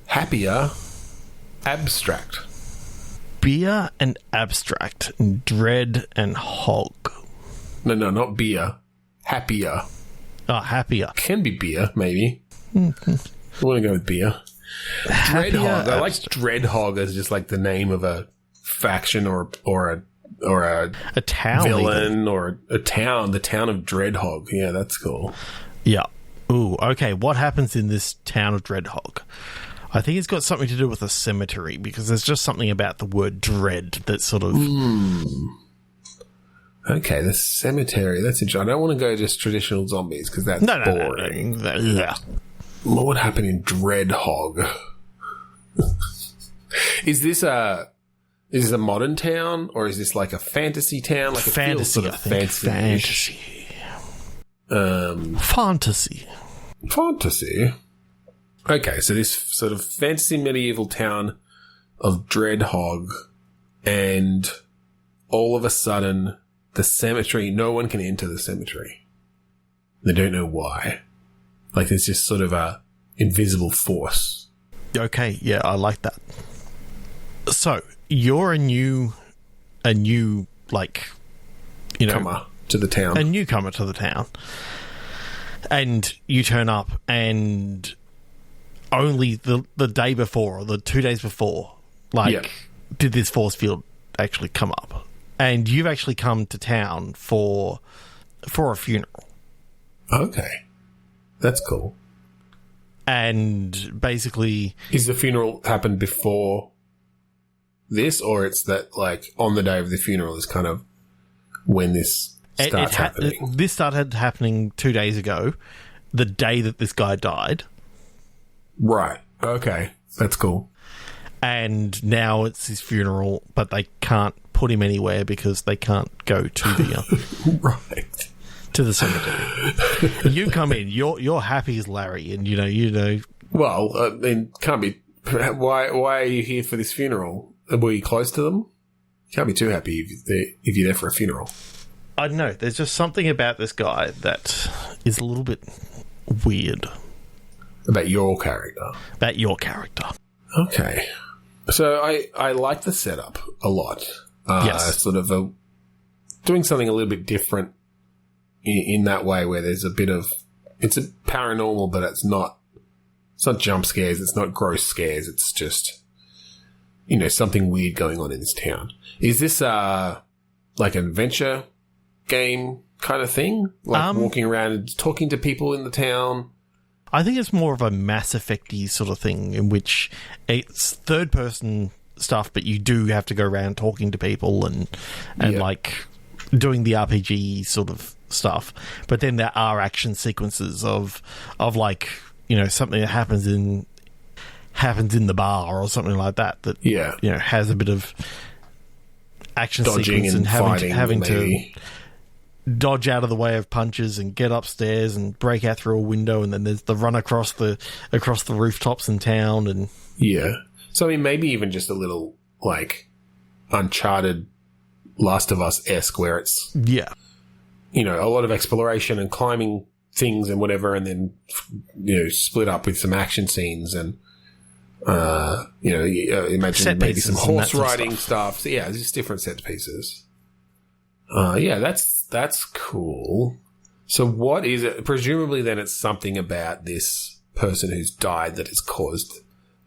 Speaker 1: Happier, abstract.
Speaker 2: Beer and abstract. Dread and hog.
Speaker 1: No, not beer. Happier.
Speaker 2: Oh, happier.
Speaker 1: Can be beer, maybe. I want to go with beer.
Speaker 2: Happier.
Speaker 1: Dreadhog. I like
Speaker 2: abstract.
Speaker 1: Dreadhog as just like the name of a faction or a
Speaker 2: town.
Speaker 1: villain
Speaker 2: even.
Speaker 1: or a town. The town of Dreadhog. Yeah, that's cool.
Speaker 2: Yeah. Ooh, okay. What happens in this town of Dreadhog? I think it's got something to do with a cemetery, because there's just something about the word dread that sort of...
Speaker 1: Okay, the cemetery. That's interesting. I don't want to go just traditional zombies because that's
Speaker 2: No.
Speaker 1: boring.
Speaker 2: Yeah.
Speaker 1: What would happen in Dreadhog? Is this a modern town or is this like a fantasy town? Like it feels
Speaker 2: Fantasy,
Speaker 1: sort of
Speaker 2: I think.
Speaker 1: fantasy-ish.
Speaker 2: Fantasy.
Speaker 1: Fantasy. Okay, so this sort of fantasy medieval town of Dreadhog, and all of a sudden, the cemetery, no one can enter the cemetery. They don't know why. Like, there's just sort of a invisible force.
Speaker 2: Okay, yeah, I like that. So, you're a new, like, you know...
Speaker 1: Comer to the town.
Speaker 2: A newcomer to the town. And you turn up, and only the day before, or the 2 days before, like,
Speaker 1: Yeah.
Speaker 2: did this force field actually come up. And you've actually come to town for a funeral.
Speaker 1: Okay. That's cool.
Speaker 2: And basically...
Speaker 1: Is the funeral happened before this, or it's that, like, on the day of the funeral is kind of when this starts happening?
Speaker 2: This started happening 2 days ago, the day that this guy died.
Speaker 1: Right. Okay. That's cool.
Speaker 2: And now it's his funeral, but they can't put him anywhere because they can't go to the
Speaker 1: Right.
Speaker 2: to the cemetery. You come in, you're happy as Larry, and you know.
Speaker 1: Well, I mean, can't be. Why are you here for this funeral? Were you close to them? You can't be too happy if you're there for a funeral.
Speaker 2: I don't know. There's just something about this guy that is a little bit weird
Speaker 1: About your character.
Speaker 2: about your character.
Speaker 1: Okay. So I like the setup a lot.
Speaker 2: Yes.
Speaker 1: Sort of doing something a little bit different in that way, where there's a bit of... It's a paranormal, but it's not It's not jump scares. It's not gross scares. It's just, you know, something weird going on in this town. Is this like an adventure game kind of thing? Like walking around and talking to people in the town?
Speaker 2: I think it's more of a Mass Effect-y sort of thing in which it's third-person stuff, but you do have to go around talking to people and like doing the RPG sort of stuff. But then there are action sequences of like, you know, something that happens in the bar or something like that you know, has a bit of action
Speaker 1: dodging
Speaker 2: sequence and having to dodge out of the way of punches and get upstairs and break out through a window, and then there's the run across the rooftops in town. And
Speaker 1: so I mean, maybe even just a little like Uncharted, Last of Us-esque, where it's you know, a lot of exploration and climbing things and whatever, and then, you know, split up with some action scenes and you know, imagine
Speaker 2: set
Speaker 1: maybe some horse riding
Speaker 2: stuff.
Speaker 1: So yeah, just different set pieces. That's cool. So what is it? Presumably then it's something about this person who's died that has caused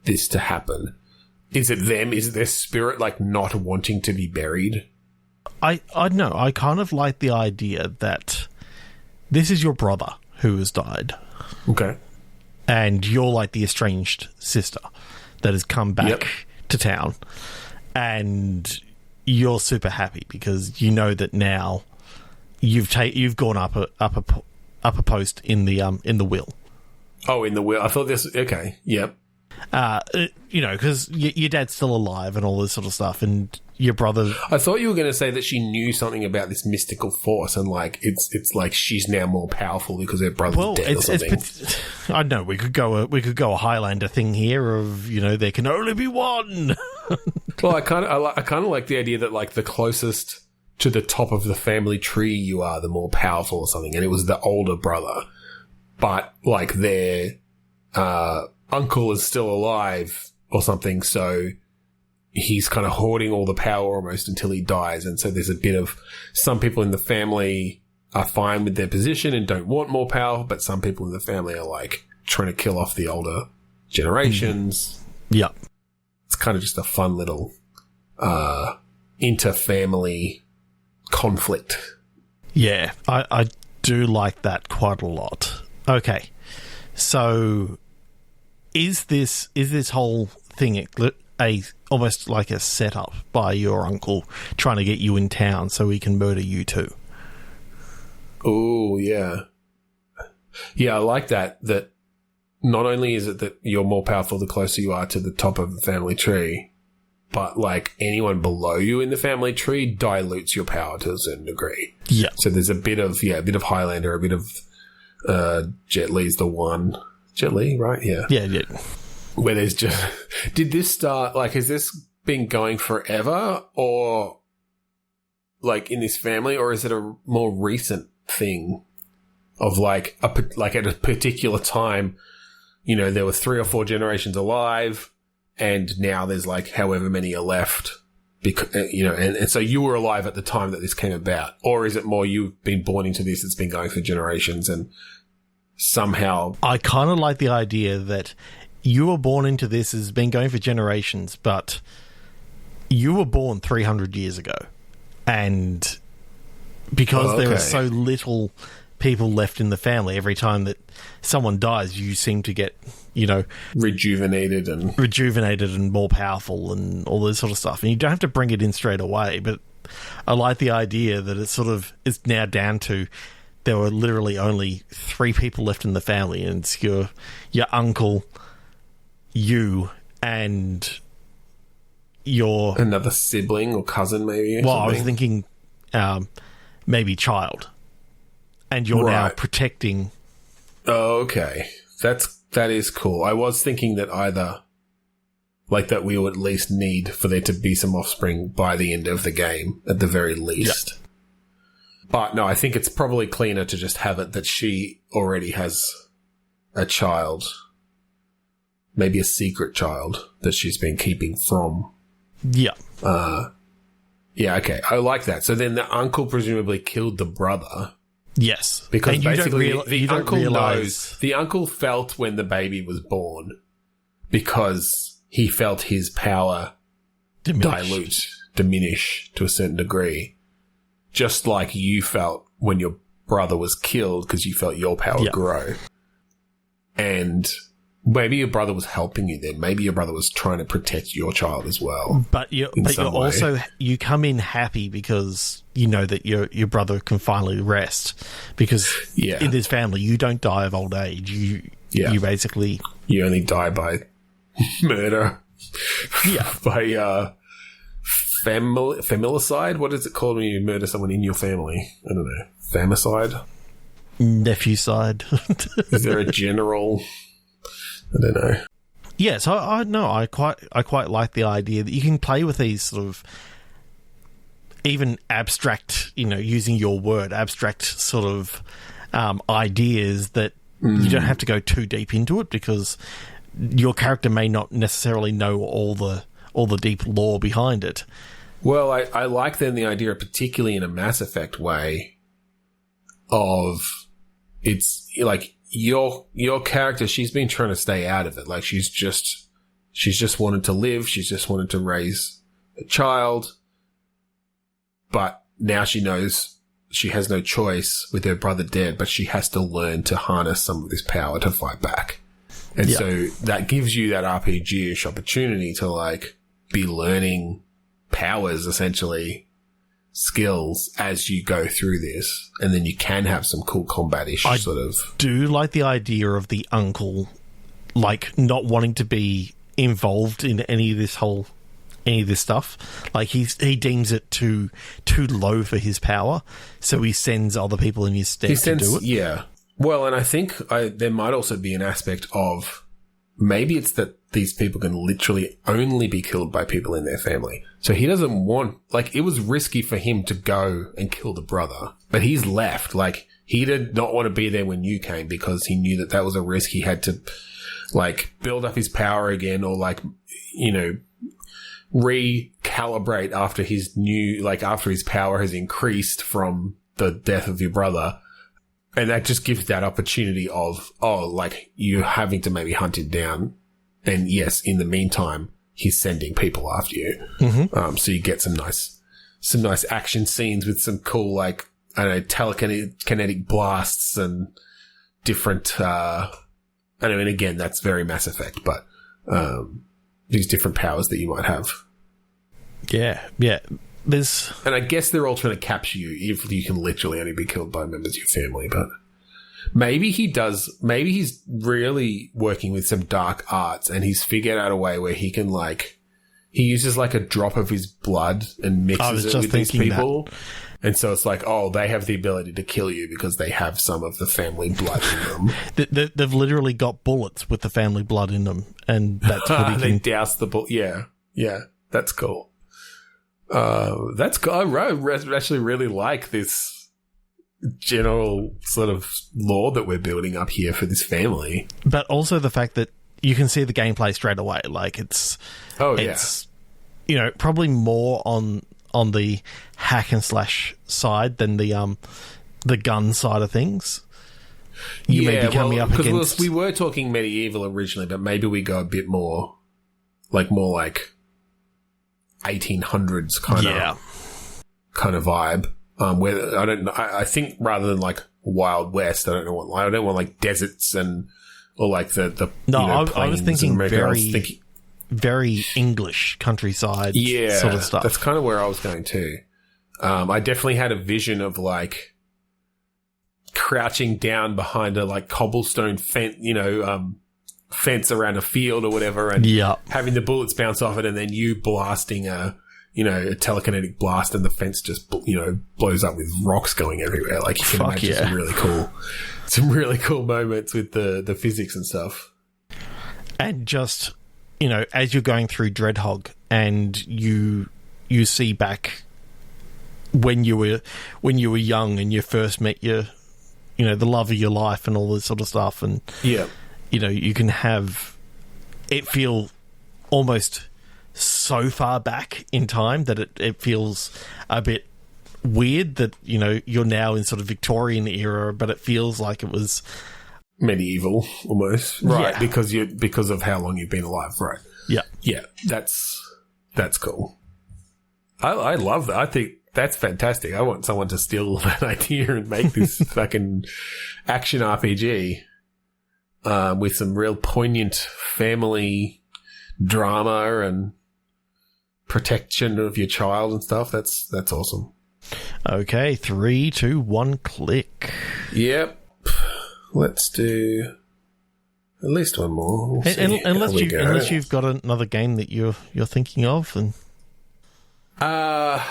Speaker 1: this to happen. Is it them? Is it their spirit, like, not wanting to be buried?
Speaker 2: I know. I kind of like the idea that this is your brother who has died.
Speaker 1: Okay.
Speaker 2: And you're like the estranged sister that has come back to town. And you're super happy because you know that now you've gone up a post in the will.
Speaker 1: Oh, in the will. I thought this. Okay. Yep.
Speaker 2: You know, because your dad's still alive and all this sort of stuff, and your brother.
Speaker 1: I thought you were going to say that she knew something about this mystical force, and like it's like she's now more powerful because her brother's dead or something.
Speaker 2: I know we could go a Highlander thing here of, you know, there can only be one.
Speaker 1: Well, I kind of like the idea that, like, the closest to the top of the family tree you are, the more powerful or something. And it was the older brother, but like their uncle is still alive or something, so he's kind of hoarding all the power almost until he dies. And so there's a bit of, some people in the family are fine with their position and don't want more power, but some people in the family are like trying to kill off the older generations.
Speaker 2: Yeah.
Speaker 1: It's kind of just a fun little inter-family conflict.
Speaker 2: Yeah, I do like that quite a lot. Okay, so is this whole thing almost like a setup by your uncle trying to get you in town so he can murder you too?
Speaker 1: Oh, yeah. Yeah, I like that. That not only is it that you're more powerful the closer you are to the top of the family tree, but like anyone below you in the family tree dilutes your power to a certain degree.
Speaker 2: Yeah.
Speaker 1: So there's a bit of Highlander, a bit of Jet Li's the one. Jet Li, right? Yeah.
Speaker 2: Yeah, yeah.
Speaker 1: Where there's just... Did this start... Like, has this been going forever, or like in this family, or is it a more recent thing of like at a particular time, you know, there were 3 or 4 generations alive, and now there's like however many are left, because, you know, and so you were alive at the time that this came about? Or is it more you've been born into this, it's been going for generations, and somehow... I
Speaker 2: kind of like the idea that you were born into this, has been going for generations, but you were born 300 years ago. And because there are so little people left in the family, every time that someone dies, you seem to get, you know... rejuvenated and more powerful and all this sort of stuff. And you don't have to bring it in straight away, but I like the idea that it's now down to there were literally only 3 people left in the family, and it's your uncle, you, and your... another sibling or cousin, maybe? Well, I was thinking maybe child. And you're now protecting... Oh, okay. That is cool. I was thinking that either... like that we would at least need for there to be some offspring by the end of the game, at the very least. Yep. But no, I think it's probably cleaner to just have it that she already has a child. Maybe a secret child that she's been keeping from. Yeah. Yeah, okay. I like that. So then the uncle presumably killed the brother. Yes,
Speaker 1: because
Speaker 2: and you
Speaker 1: basically
Speaker 2: you don't realize
Speaker 1: the uncle felt when the baby was born because he felt his power diminish to a certain degree, just like you felt when your brother was killed because you felt your power grow. And maybe your brother was helping you then. Maybe your brother was trying to protect your child as well.
Speaker 2: But you're also, you come in happy because you know that your brother can finally rest. Because in this family, you don't die of old age. You basically...
Speaker 1: You only die by murder.
Speaker 2: Yeah.
Speaker 1: By familicide? What is it called when you murder someone in your family? I don't know. Famicide?
Speaker 2: Nephewcide.
Speaker 1: Is there a general... I don't know.
Speaker 2: Yeah, so I quite like the idea that you can play with these sort of even abstract, using your word, abstract sort of ideas that you don't have to go too deep into it because your character may not necessarily know all the deep lore behind it.
Speaker 1: Well, I like then the idea, particularly in a Mass Effect way, of it's like your character, she's been trying to stay out of it. Like she's just wanted to live. She's just wanted to raise a child. But now she knows she has no choice with her brother dead, but she has to learn to harness some of this power to fight back. And so that gives you that RPG-ish opportunity to like be learning powers, essentially, skills as you go through this, and then you can have some cool combat-ish sort of...
Speaker 2: I do like the idea of the uncle, like, not wanting to be involved in any of this stuff. Like, he deems it too low for his power, so he sends other people in his stead to do it.
Speaker 1: Yeah. Well, and I think there might also be an aspect of maybe it's that these people can literally only be killed by people in their family. So he doesn't want... Like, it was risky for him to go and kill the brother. But he's left. Like, he did not want to be there when you came because he knew that was a risk. He had to, like, build up his power again or, like, recalibrate after after his power has increased from the death of your brother. And that just gives that opportunity of, you having to maybe hunt him down. And yes, in the meantime, he's sending people after you. Mm-hmm. So you get some nice action scenes with some cool, like, I don't know, telekinetic blasts and different, and again, that's very Mass Effect, but, these different powers that you might have.
Speaker 2: Yeah.
Speaker 1: And I guess they're all trying to capture you if you can literally only be killed by members of your family, but maybe he's really working with some dark arts and he's figured out a way where he can, like, he uses like a drop of his blood and mixes it with these people. And so it's like, they have the ability to kill you because they have some of the family blood in them.
Speaker 2: They've literally got bullets with the family blood in them, and that's what he can...
Speaker 1: They douse the bullet. Yeah, that's cool. That's cool. I actually really like this general sort of lore that we're building up here for this family.
Speaker 2: But also the fact that you can see the gameplay straight away. Like, it's probably more on the hack and slash side than the gun side of things. You may be coming up against...
Speaker 1: We were talking medieval originally, but maybe we go a bit more like 1800s kind of vibe. Where I think rather than like Wild West, I don't want like deserts or like the
Speaker 2: I was thinking very English countryside sort of stuff.
Speaker 1: That's kind of where I was going too. I definitely had a vision of like crouching down behind a like cobblestone fence, fence around a field or whatever, and having the bullets bounce off it, and then you blasting a telekinetic blast, and the fence just blows up with rocks going everywhere. Like, you can imagine some really cool moments with the physics and stuff.
Speaker 2: And just as you're going through Dreadhog, and you see back when you were young and you first met the love of your life and all this sort of stuff, and you can have it feel almost so far back in time that it feels a bit weird that, you're now in sort of Victorian era, but it feels like it was
Speaker 1: medieval almost. Right.
Speaker 2: Yeah.
Speaker 1: Because of how long you've been alive. Right.
Speaker 2: Yeah.
Speaker 1: Yeah. That's cool. I love that. I think that's fantastic. I want someone to steal that idea and make this fucking action RPG with some real poignant family drama and protection of your child and stuff. That's awesome.
Speaker 2: Okay, 3, 2, 1, click.
Speaker 1: Yep. Let's do at least one more. We'll
Speaker 2: unless you've got another game that you're thinking of, and
Speaker 1: I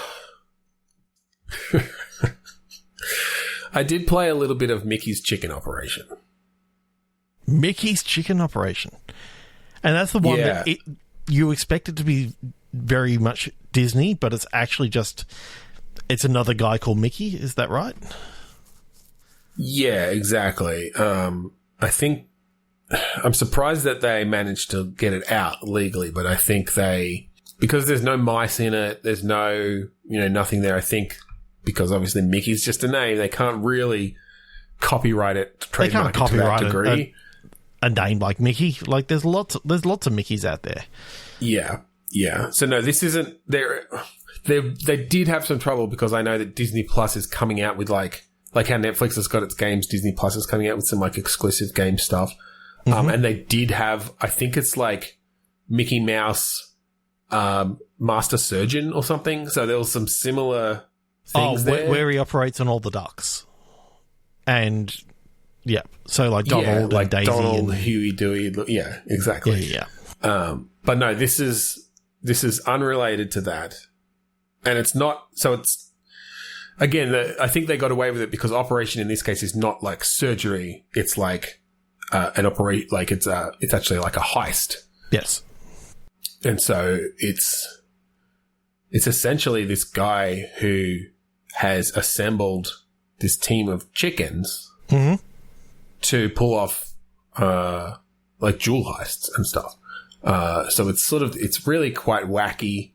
Speaker 1: did play a little bit of Mickey's Chicken Operation.
Speaker 2: Mickey's Chicken Operation, and that's the one that you expect it to be very much Disney, but it's actually it's another guy called Mickey. Is that right?
Speaker 1: Yeah, exactly. I think I'm surprised that they managed to get it out legally, but I think because there's no mice in it, there's no, nothing there. I think because obviously Mickey's just a name, they can't really copyright it, trademark it to that degree.
Speaker 2: A name like Mickey, like there's lots of Mickeys out there.
Speaker 1: Yeah, yeah. So no, this isn't. They did have some trouble because I know that Disney Plus is coming out with like how Netflix has got its games. Disney Plus is coming out with some like exclusive game stuff, and they did have. I think it's like Mickey Mouse, Master Surgeon or something. So there was some similar things there
Speaker 2: where he operates on all the ducks, and. Yeah, so like Donald and Daisy
Speaker 1: Donald,
Speaker 2: and
Speaker 1: Huey, Dewey. Yeah, exactly.
Speaker 2: Yeah.
Speaker 1: But no, this is unrelated to that, and it's not. So it's again, I think they got away with it because operation in this case is not like surgery. It's like an operate. Like it's actually like a heist.
Speaker 2: Yes,
Speaker 1: and so it's essentially this guy who has assembled this team of chickens.
Speaker 2: Mm-hmm.
Speaker 1: To pull off, like jewel heists and stuff. So it's really quite wacky.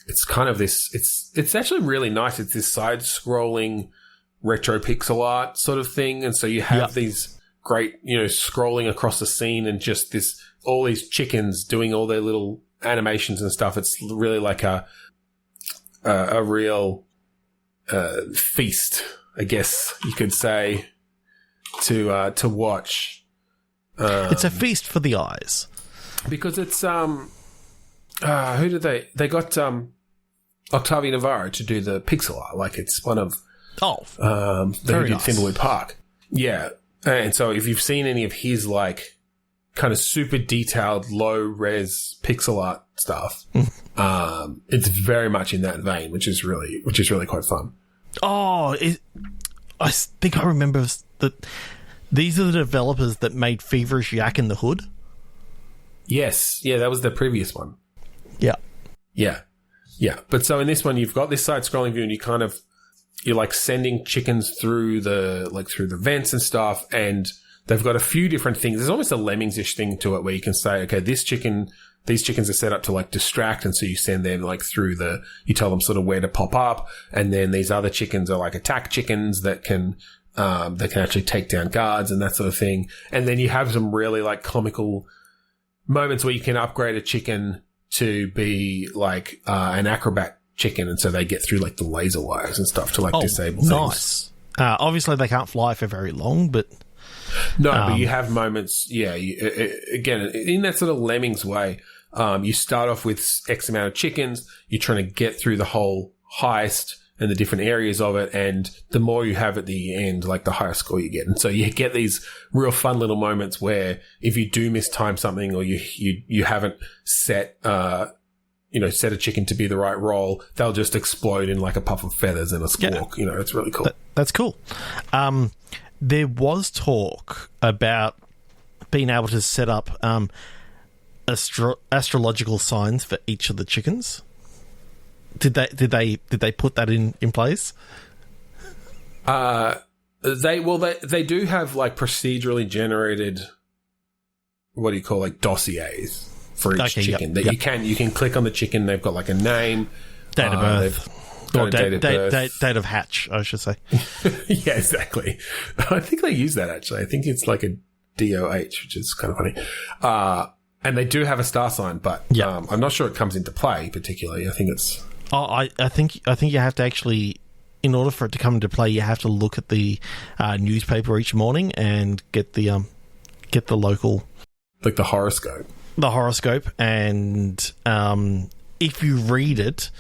Speaker 1: It's kind of it's actually really nice. It's this side-scrolling retro pixel art sort of thing. And so you have these great, scrolling across the scene and just all these chickens doing all their little animations and stuff. It's really like a real, feast, I guess you could say. To watch.
Speaker 2: It's a feast for the eyes. Because
Speaker 1: it's who did they got Octavio Navarro to do the pixel art. Like it's one of who did nice. Thimbleweed Park. Yeah. And so if you've seen any of his like kind of super detailed low res pixel art stuff, it's very much in that vein, which is really quite fun.
Speaker 2: I think I remember that these are the developers that made Feverish Yak in the Hood.
Speaker 1: Yes. Yeah, that was the previous one.
Speaker 2: Yeah.
Speaker 1: Yeah. Yeah. But so in this one, you've got this side-scrolling view and you're like sending chickens through the vents and stuff, and they've got a few different things. There's almost a Lemmings-ish thing to it where you can say, okay, these chickens are set up to like distract, and so you send them like through you tell them sort of where to pop up, and then these other chickens are like attack chickens that can actually take down guards and that sort of thing. And then you have some really like comical moments where you can upgrade a chicken to be like an acrobat chicken, and so they get through like the laser wires and stuff to like disable things.
Speaker 2: Nice. Obviously they can't fly for very long, but
Speaker 1: but you have moments, again, in that sort of Lemmings way, you start off with X amount of chickens, you're trying to get through the whole heist and the different areas of it, and the more you have at the end, like the higher score you get. And so you get these real fun little moments where if you do mistime something or you haven't set a chicken to be the right roll, they'll just explode in like a puff of feathers and a squawk. Yeah. It's really cool.
Speaker 2: That's cool. There was talk about being able to set up astrological signs for each of the chickens. Did they put that in place?
Speaker 1: They do have like procedurally generated, what do you call, like dossiers for each chicken that you can click on the chicken. They've got like a name,
Speaker 2: date of birth. Or
Speaker 1: date of birth.
Speaker 2: date of hatch, I should say.
Speaker 1: Yeah, exactly. I think they use that, actually. I think it's like a DOH, which is kind of funny. And they do have a star sign, but I'm not sure it comes into play particularly. I think it's...
Speaker 2: Oh, I think you have to actually, in order for it to come into play, you have to look at the newspaper each morning and get the local...
Speaker 1: Like the horoscope.
Speaker 2: The horoscope, and if you read it,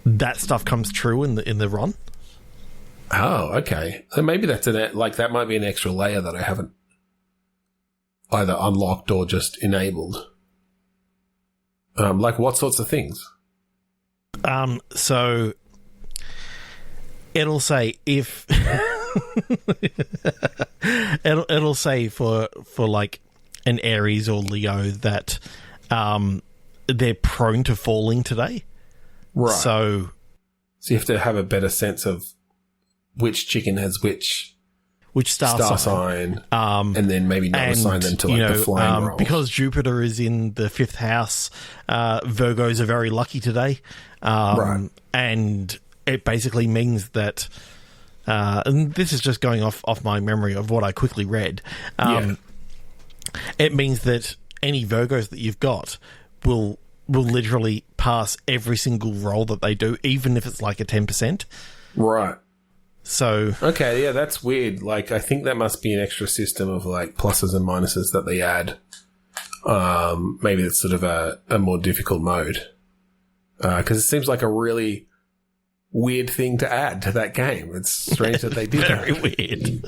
Speaker 2: that stuff comes true in the run.
Speaker 1: Oh, okay. So maybe that's that might be an extra layer that I haven't either unlocked or just enabled. Like what sorts of things?
Speaker 2: So it'll say if it'll say for like an Aries or Leo that they're prone to falling today.
Speaker 1: Right.
Speaker 2: So
Speaker 1: you have to have a better sense of which chicken has which star sign, and then maybe not assign them to the flame rolls.
Speaker 2: Because Jupiter is in the 5th house, Virgos are very lucky today.
Speaker 1: Right.
Speaker 2: And it basically means that, and this is just going off my memory of what I quickly read, it means that any Virgos that you've got will literally pass every single roll that they do, even if it's like a 10%.
Speaker 1: Right.
Speaker 2: So...
Speaker 1: Okay, yeah, that's weird. Like, I think that must be an extra system of, like, pluses and minuses that they add. Maybe it's sort of a more difficult mode. Because it seems like a really weird thing to add to that game. It's strange that they did
Speaker 2: Very
Speaker 1: that.
Speaker 2: weird.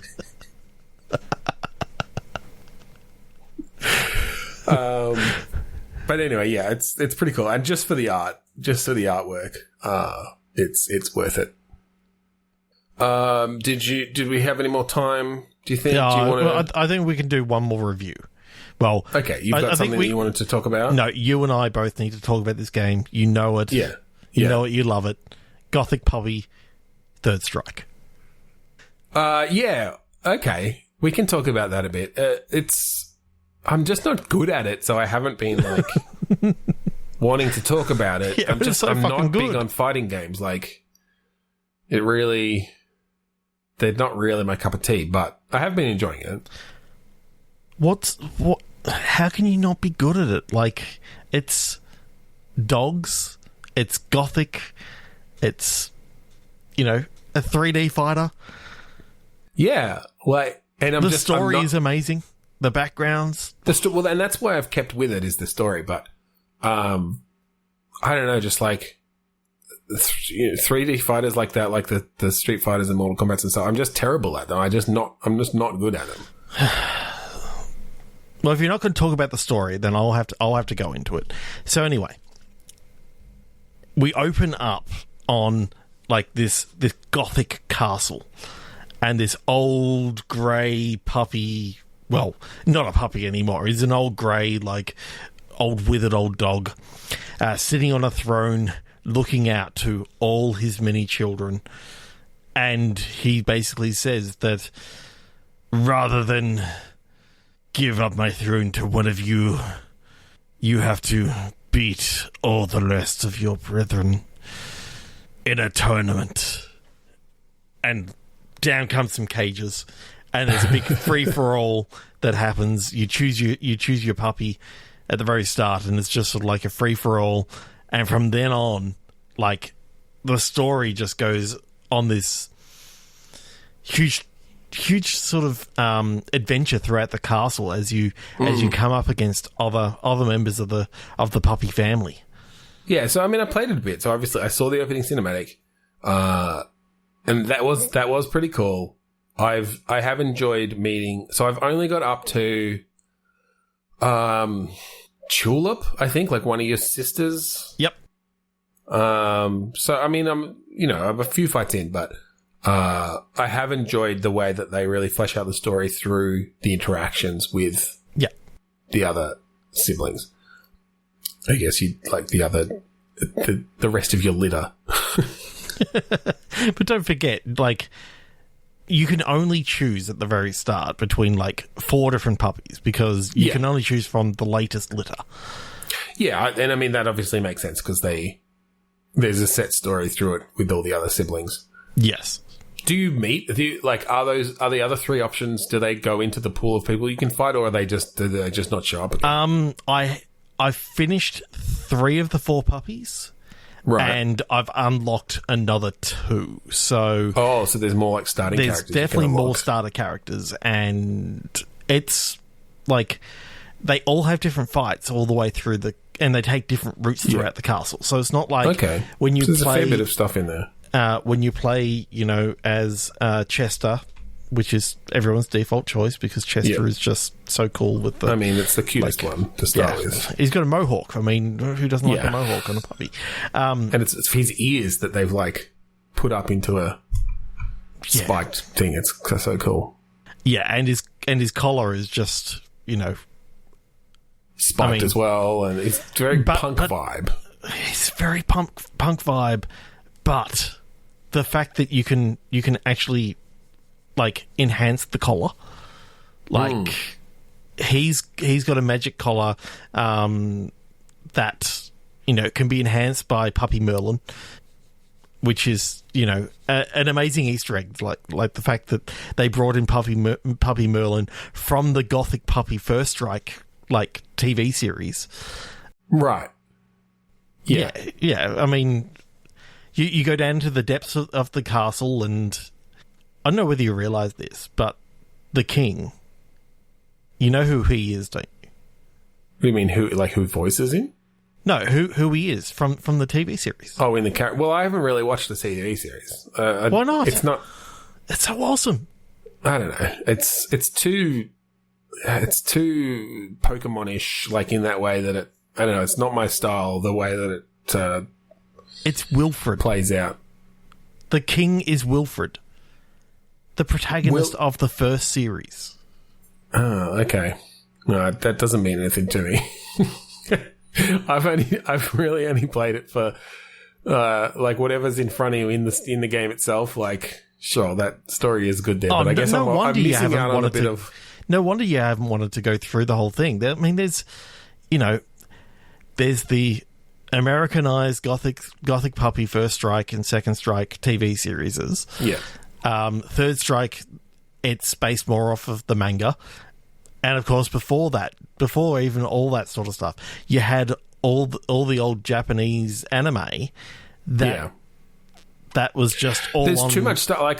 Speaker 1: But anyway, yeah, it's pretty cool. And just for the artwork, it's worth it. Did we have any more time? Do you think?
Speaker 2: Yeah,
Speaker 1: do you want
Speaker 2: I think we can do one more review. Well,
Speaker 1: okay, you've got something that you wanted to talk about?
Speaker 2: No, you and I both need to talk about this game. You know it.
Speaker 1: Yeah.
Speaker 2: You know it. You love it. Gothic Puppy, Third Strike.
Speaker 1: Yeah. Okay. We can talk about that a bit. I'm just not good at it, so I haven't been like wanting to talk about it.
Speaker 2: Yeah,
Speaker 1: I'm not big on fighting games. Like, they're not really my cup of tea, but I have been enjoying it.
Speaker 2: How can you not be good at it? Like, it's dogs, it's Gothic, it's, a 3D fighter.
Speaker 1: Yeah, like, and
Speaker 2: the story is amazing. The backgrounds.
Speaker 1: Well, and that's why I've kept with it is the story, but I don't know, just like 3D fighters like that, like the Street Fighters and Mortal Kombat and stuff. I'm just terrible at them. I'm just not good at them.
Speaker 2: Well, if you're not going to talk about the story, then I'll have to go into it. So anyway, we open up on like this Gothic castle, and this old grey puppy. Well, not a puppy anymore. He's an old grey, like old withered old dog, sitting on a throne, looking out to all his many children, and he basically says that rather than give up my throne to one of you, you have to beat all the rest of your brethren in a tournament. And down comes some cages, and there's a big free-for-all that happens. You choose your puppy at the very start, and it's just sort of like a free-for-all. And from then on, like, the story just goes on this huge sort of adventure throughout the castle as you come up against other members of the puppy family.
Speaker 1: Yeah, so I mean, I played it a bit. So obviously, I saw the opening cinematic, and that was pretty cool. I have enjoyed meeting. So I've only got up to Tulip, I think, like one of your sisters.
Speaker 2: Yep.
Speaker 1: So I mean, I'm a few fights in, but I have enjoyed the way that they really flesh out the story through the interactions with the other siblings. I guess you like the rest of your litter.
Speaker 2: But don't forget, like, you can only choose at the very start between like 4 different puppies because you can only choose from the latest litter.
Speaker 1: Yeah, and I mean that obviously makes sense because they there's a set story through it with all the other siblings.
Speaker 2: Yes.
Speaker 1: Do you meet? Are the other three options? Do they go into the pool of people you can fight, or do they just not show up again?
Speaker 2: I finished 3 of the 4 puppies, right, and I've unlocked another 2. So
Speaker 1: so there's more like starting characters.
Speaker 2: There's definitely more starter characters, and it's like they all have different fights all the way through and they take different routes throughout the castle. So it's not like when you
Speaker 1: there's
Speaker 2: play
Speaker 1: a fair bit of stuff in there.
Speaker 2: When you play, as Chester, which is everyone's default choice because Chester is just so cool with the...
Speaker 1: it's the cutest one to start with.
Speaker 2: He's got a mohawk. Who doesn't like a mohawk on a puppy?
Speaker 1: And it's his ears that they've, put up into a spiked thing. It's so cool.
Speaker 2: Yeah, and his collar is just,
Speaker 1: spiked as well, and it's very punk vibe.
Speaker 2: It's very punk vibe, but... the fact that you can actually enhance the collar, he's got a magic collar that can be enhanced by Puppy Merlin, which is an amazing Easter egg, like the fact that they brought in Puppy Merlin from the Gothic Puppy First Strike TV series,
Speaker 1: right?
Speaker 2: Yeah. You go down to the depths of the castle, and I don't know whether you realise this, but the king, you know who he is, don't you?
Speaker 1: You mean who voices him?
Speaker 2: No, who he is from the TV series.
Speaker 1: Oh, in the character. Well, I haven't really watched the TV series.
Speaker 2: Why not?
Speaker 1: It's not.
Speaker 2: It's so awesome.
Speaker 1: I don't know. It's too Pokemon-ish, in that way that it. I don't know. It's not my style. The way that it.
Speaker 2: It's Wilfred.
Speaker 1: Plays out.
Speaker 2: The king is Wilfred, the protagonist of the first series.
Speaker 1: Oh, okay. No, that doesn't mean anything to me. I've really only played it for whatever's in front of you in the game itself. Sure, that story is good there, but I guess I'm missing out on a bit of.
Speaker 2: No wonder you haven't wanted to go through the whole thing. There's the Americanized Gothic Puppy First Strike and Second Strike TV series.
Speaker 1: Yeah.
Speaker 2: Third Strike, it's based more off of the manga. And of course, before even all that sort of stuff, you had all the old Japanese anime that was just all. There's
Speaker 1: too much stuff. I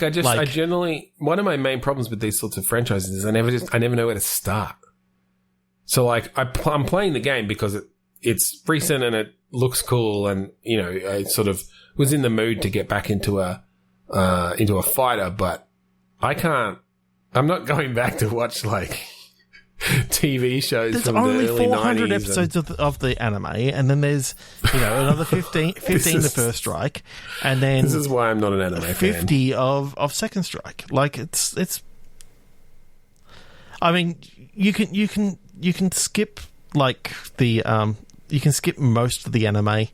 Speaker 1: generally, one of my main problems with these sorts of franchises is I never know where to start. So I'm playing the game because it's recent and it looks cool, and I sort of was in the mood to get back into a fighter, but I can't. I'm not going back to watch TV shows.
Speaker 2: There's
Speaker 1: from
Speaker 2: only
Speaker 1: the early
Speaker 2: 400
Speaker 1: 90s
Speaker 2: episodes of the anime, and then there's another 15 the First Strike, and then
Speaker 1: this is why I'm not an anime
Speaker 2: 50
Speaker 1: fan.
Speaker 2: of Second Strike. It's. You can skip you can skip most of the anime.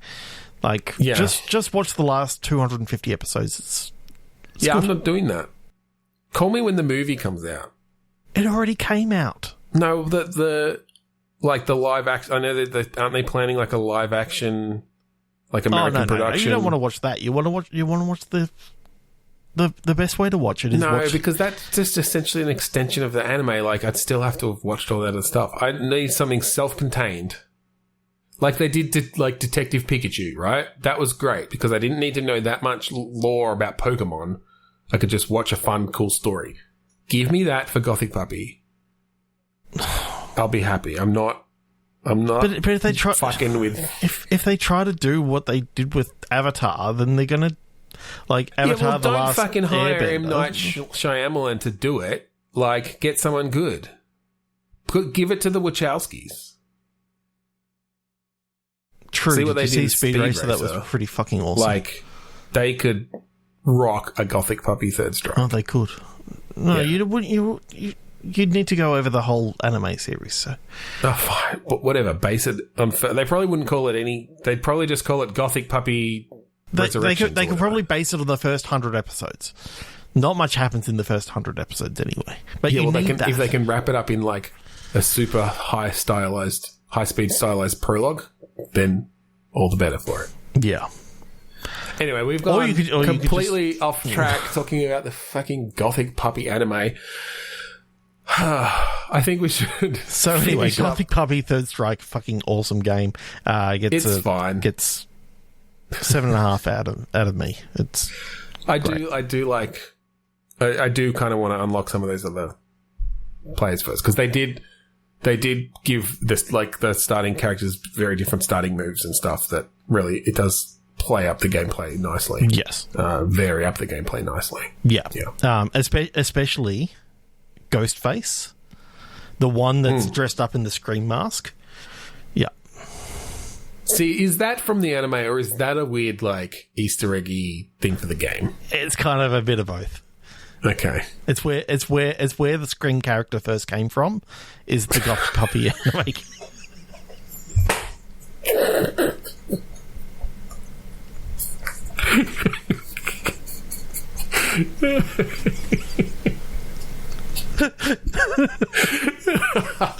Speaker 2: Just watch the last 250 episodes. It's
Speaker 1: good.
Speaker 2: good.
Speaker 1: I'm not doing that. Call me when the movie comes out.
Speaker 2: It already came out.
Speaker 1: No, the live action. I know that aren't they planning a live action, American production?
Speaker 2: You don't want to watch that. You want to watch the best way to watch it is
Speaker 1: because that's just essentially an extension of the anime. I'd still have to have watched all that other stuff. I need something self-contained. Like they did Detective Pikachu, right? That was great because I didn't need to know that much lore about Pokemon. I could just watch a fun, cool story. Give me that for Gothic Puppy. I'll be happy. I'm not. But
Speaker 2: if they try
Speaker 1: fucking with
Speaker 2: if they try to do what they did with Avatar, then they're gonna Avatar. The Last
Speaker 1: don't fucking hire
Speaker 2: Airbender.
Speaker 1: M. Night Shyamalan to do it. Get someone good. Give it to the Wachowskis.
Speaker 2: True.
Speaker 1: See what they did in
Speaker 2: Speed Racer? That was pretty fucking awesome.
Speaker 1: They could rock a Gothic Puppy Third Strike.
Speaker 2: Oh, they could. No, you'd need to go over the whole anime series. So.
Speaker 1: Oh, fine. But whatever. Base it. They probably wouldn't call it any. They'd probably just call it Gothic Puppy Resurrections.
Speaker 2: They could probably base it on the first 100 episodes. Not much happens in the first 100 episodes anyway. But
Speaker 1: if they can wrap it up in a super high speed stylized prologue, then all the better for it.
Speaker 2: Yeah.
Speaker 1: Anyway, we've gone
Speaker 2: you could
Speaker 1: completely off track talking about the fucking Gothic puppy anime. I think we should.
Speaker 2: So anyway, Gothic Puppy Third Strike, fucking awesome game.
Speaker 1: It's fine.
Speaker 2: Gets 7.5 out of me. It's.
Speaker 1: I do kind of want to unlock some of those other players first, because they did give this, like, the starting characters very different starting moves and stuff that really, it does play up the gameplay nicely.
Speaker 2: Yes.
Speaker 1: Vary up the gameplay nicely.
Speaker 2: Yeah. Especially Ghostface, the one that's dressed up in the Scream mask. Yeah.
Speaker 1: See, is that from the anime, or is that a weird, like, Easter eggy thing for the game?
Speaker 2: It's kind of a bit of both.
Speaker 1: Okay.
Speaker 2: It's where the Scream character first came from, is the Gothic Puppy anime.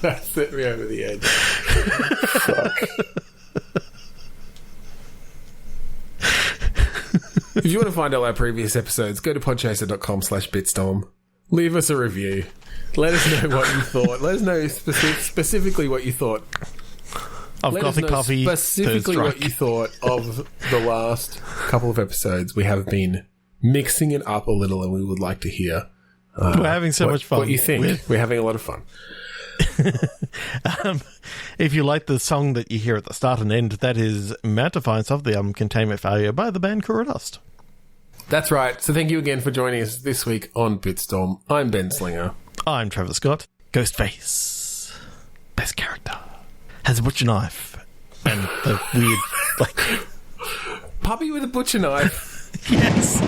Speaker 1: That set me over the edge. Fuck. If you want to find out our previous episodes, go to podchaser.com/bitstorm. Leave us a review. Let us know what you thought. Let us know specifically what you thought
Speaker 2: Of Gothic Puppy.
Speaker 1: Specifically what you thought of the last couple of episodes. We have been mixing it up a little, and we would like to hear
Speaker 2: we're having so much fun.
Speaker 1: What you think? We're having a lot of fun.
Speaker 2: If you like the song that you hear at the start and end, that is Mount Defiance of the album Containment Failure by the band Dust.
Speaker 1: That's right. So thank you again for joining us this week on Bitstorm. I'm Ben Slinger.
Speaker 2: I'm Trevor Scott. Ghostface. Best character. Has a butcher knife. And the weird, like...
Speaker 1: Puppy with a butcher knife.
Speaker 2: Yes.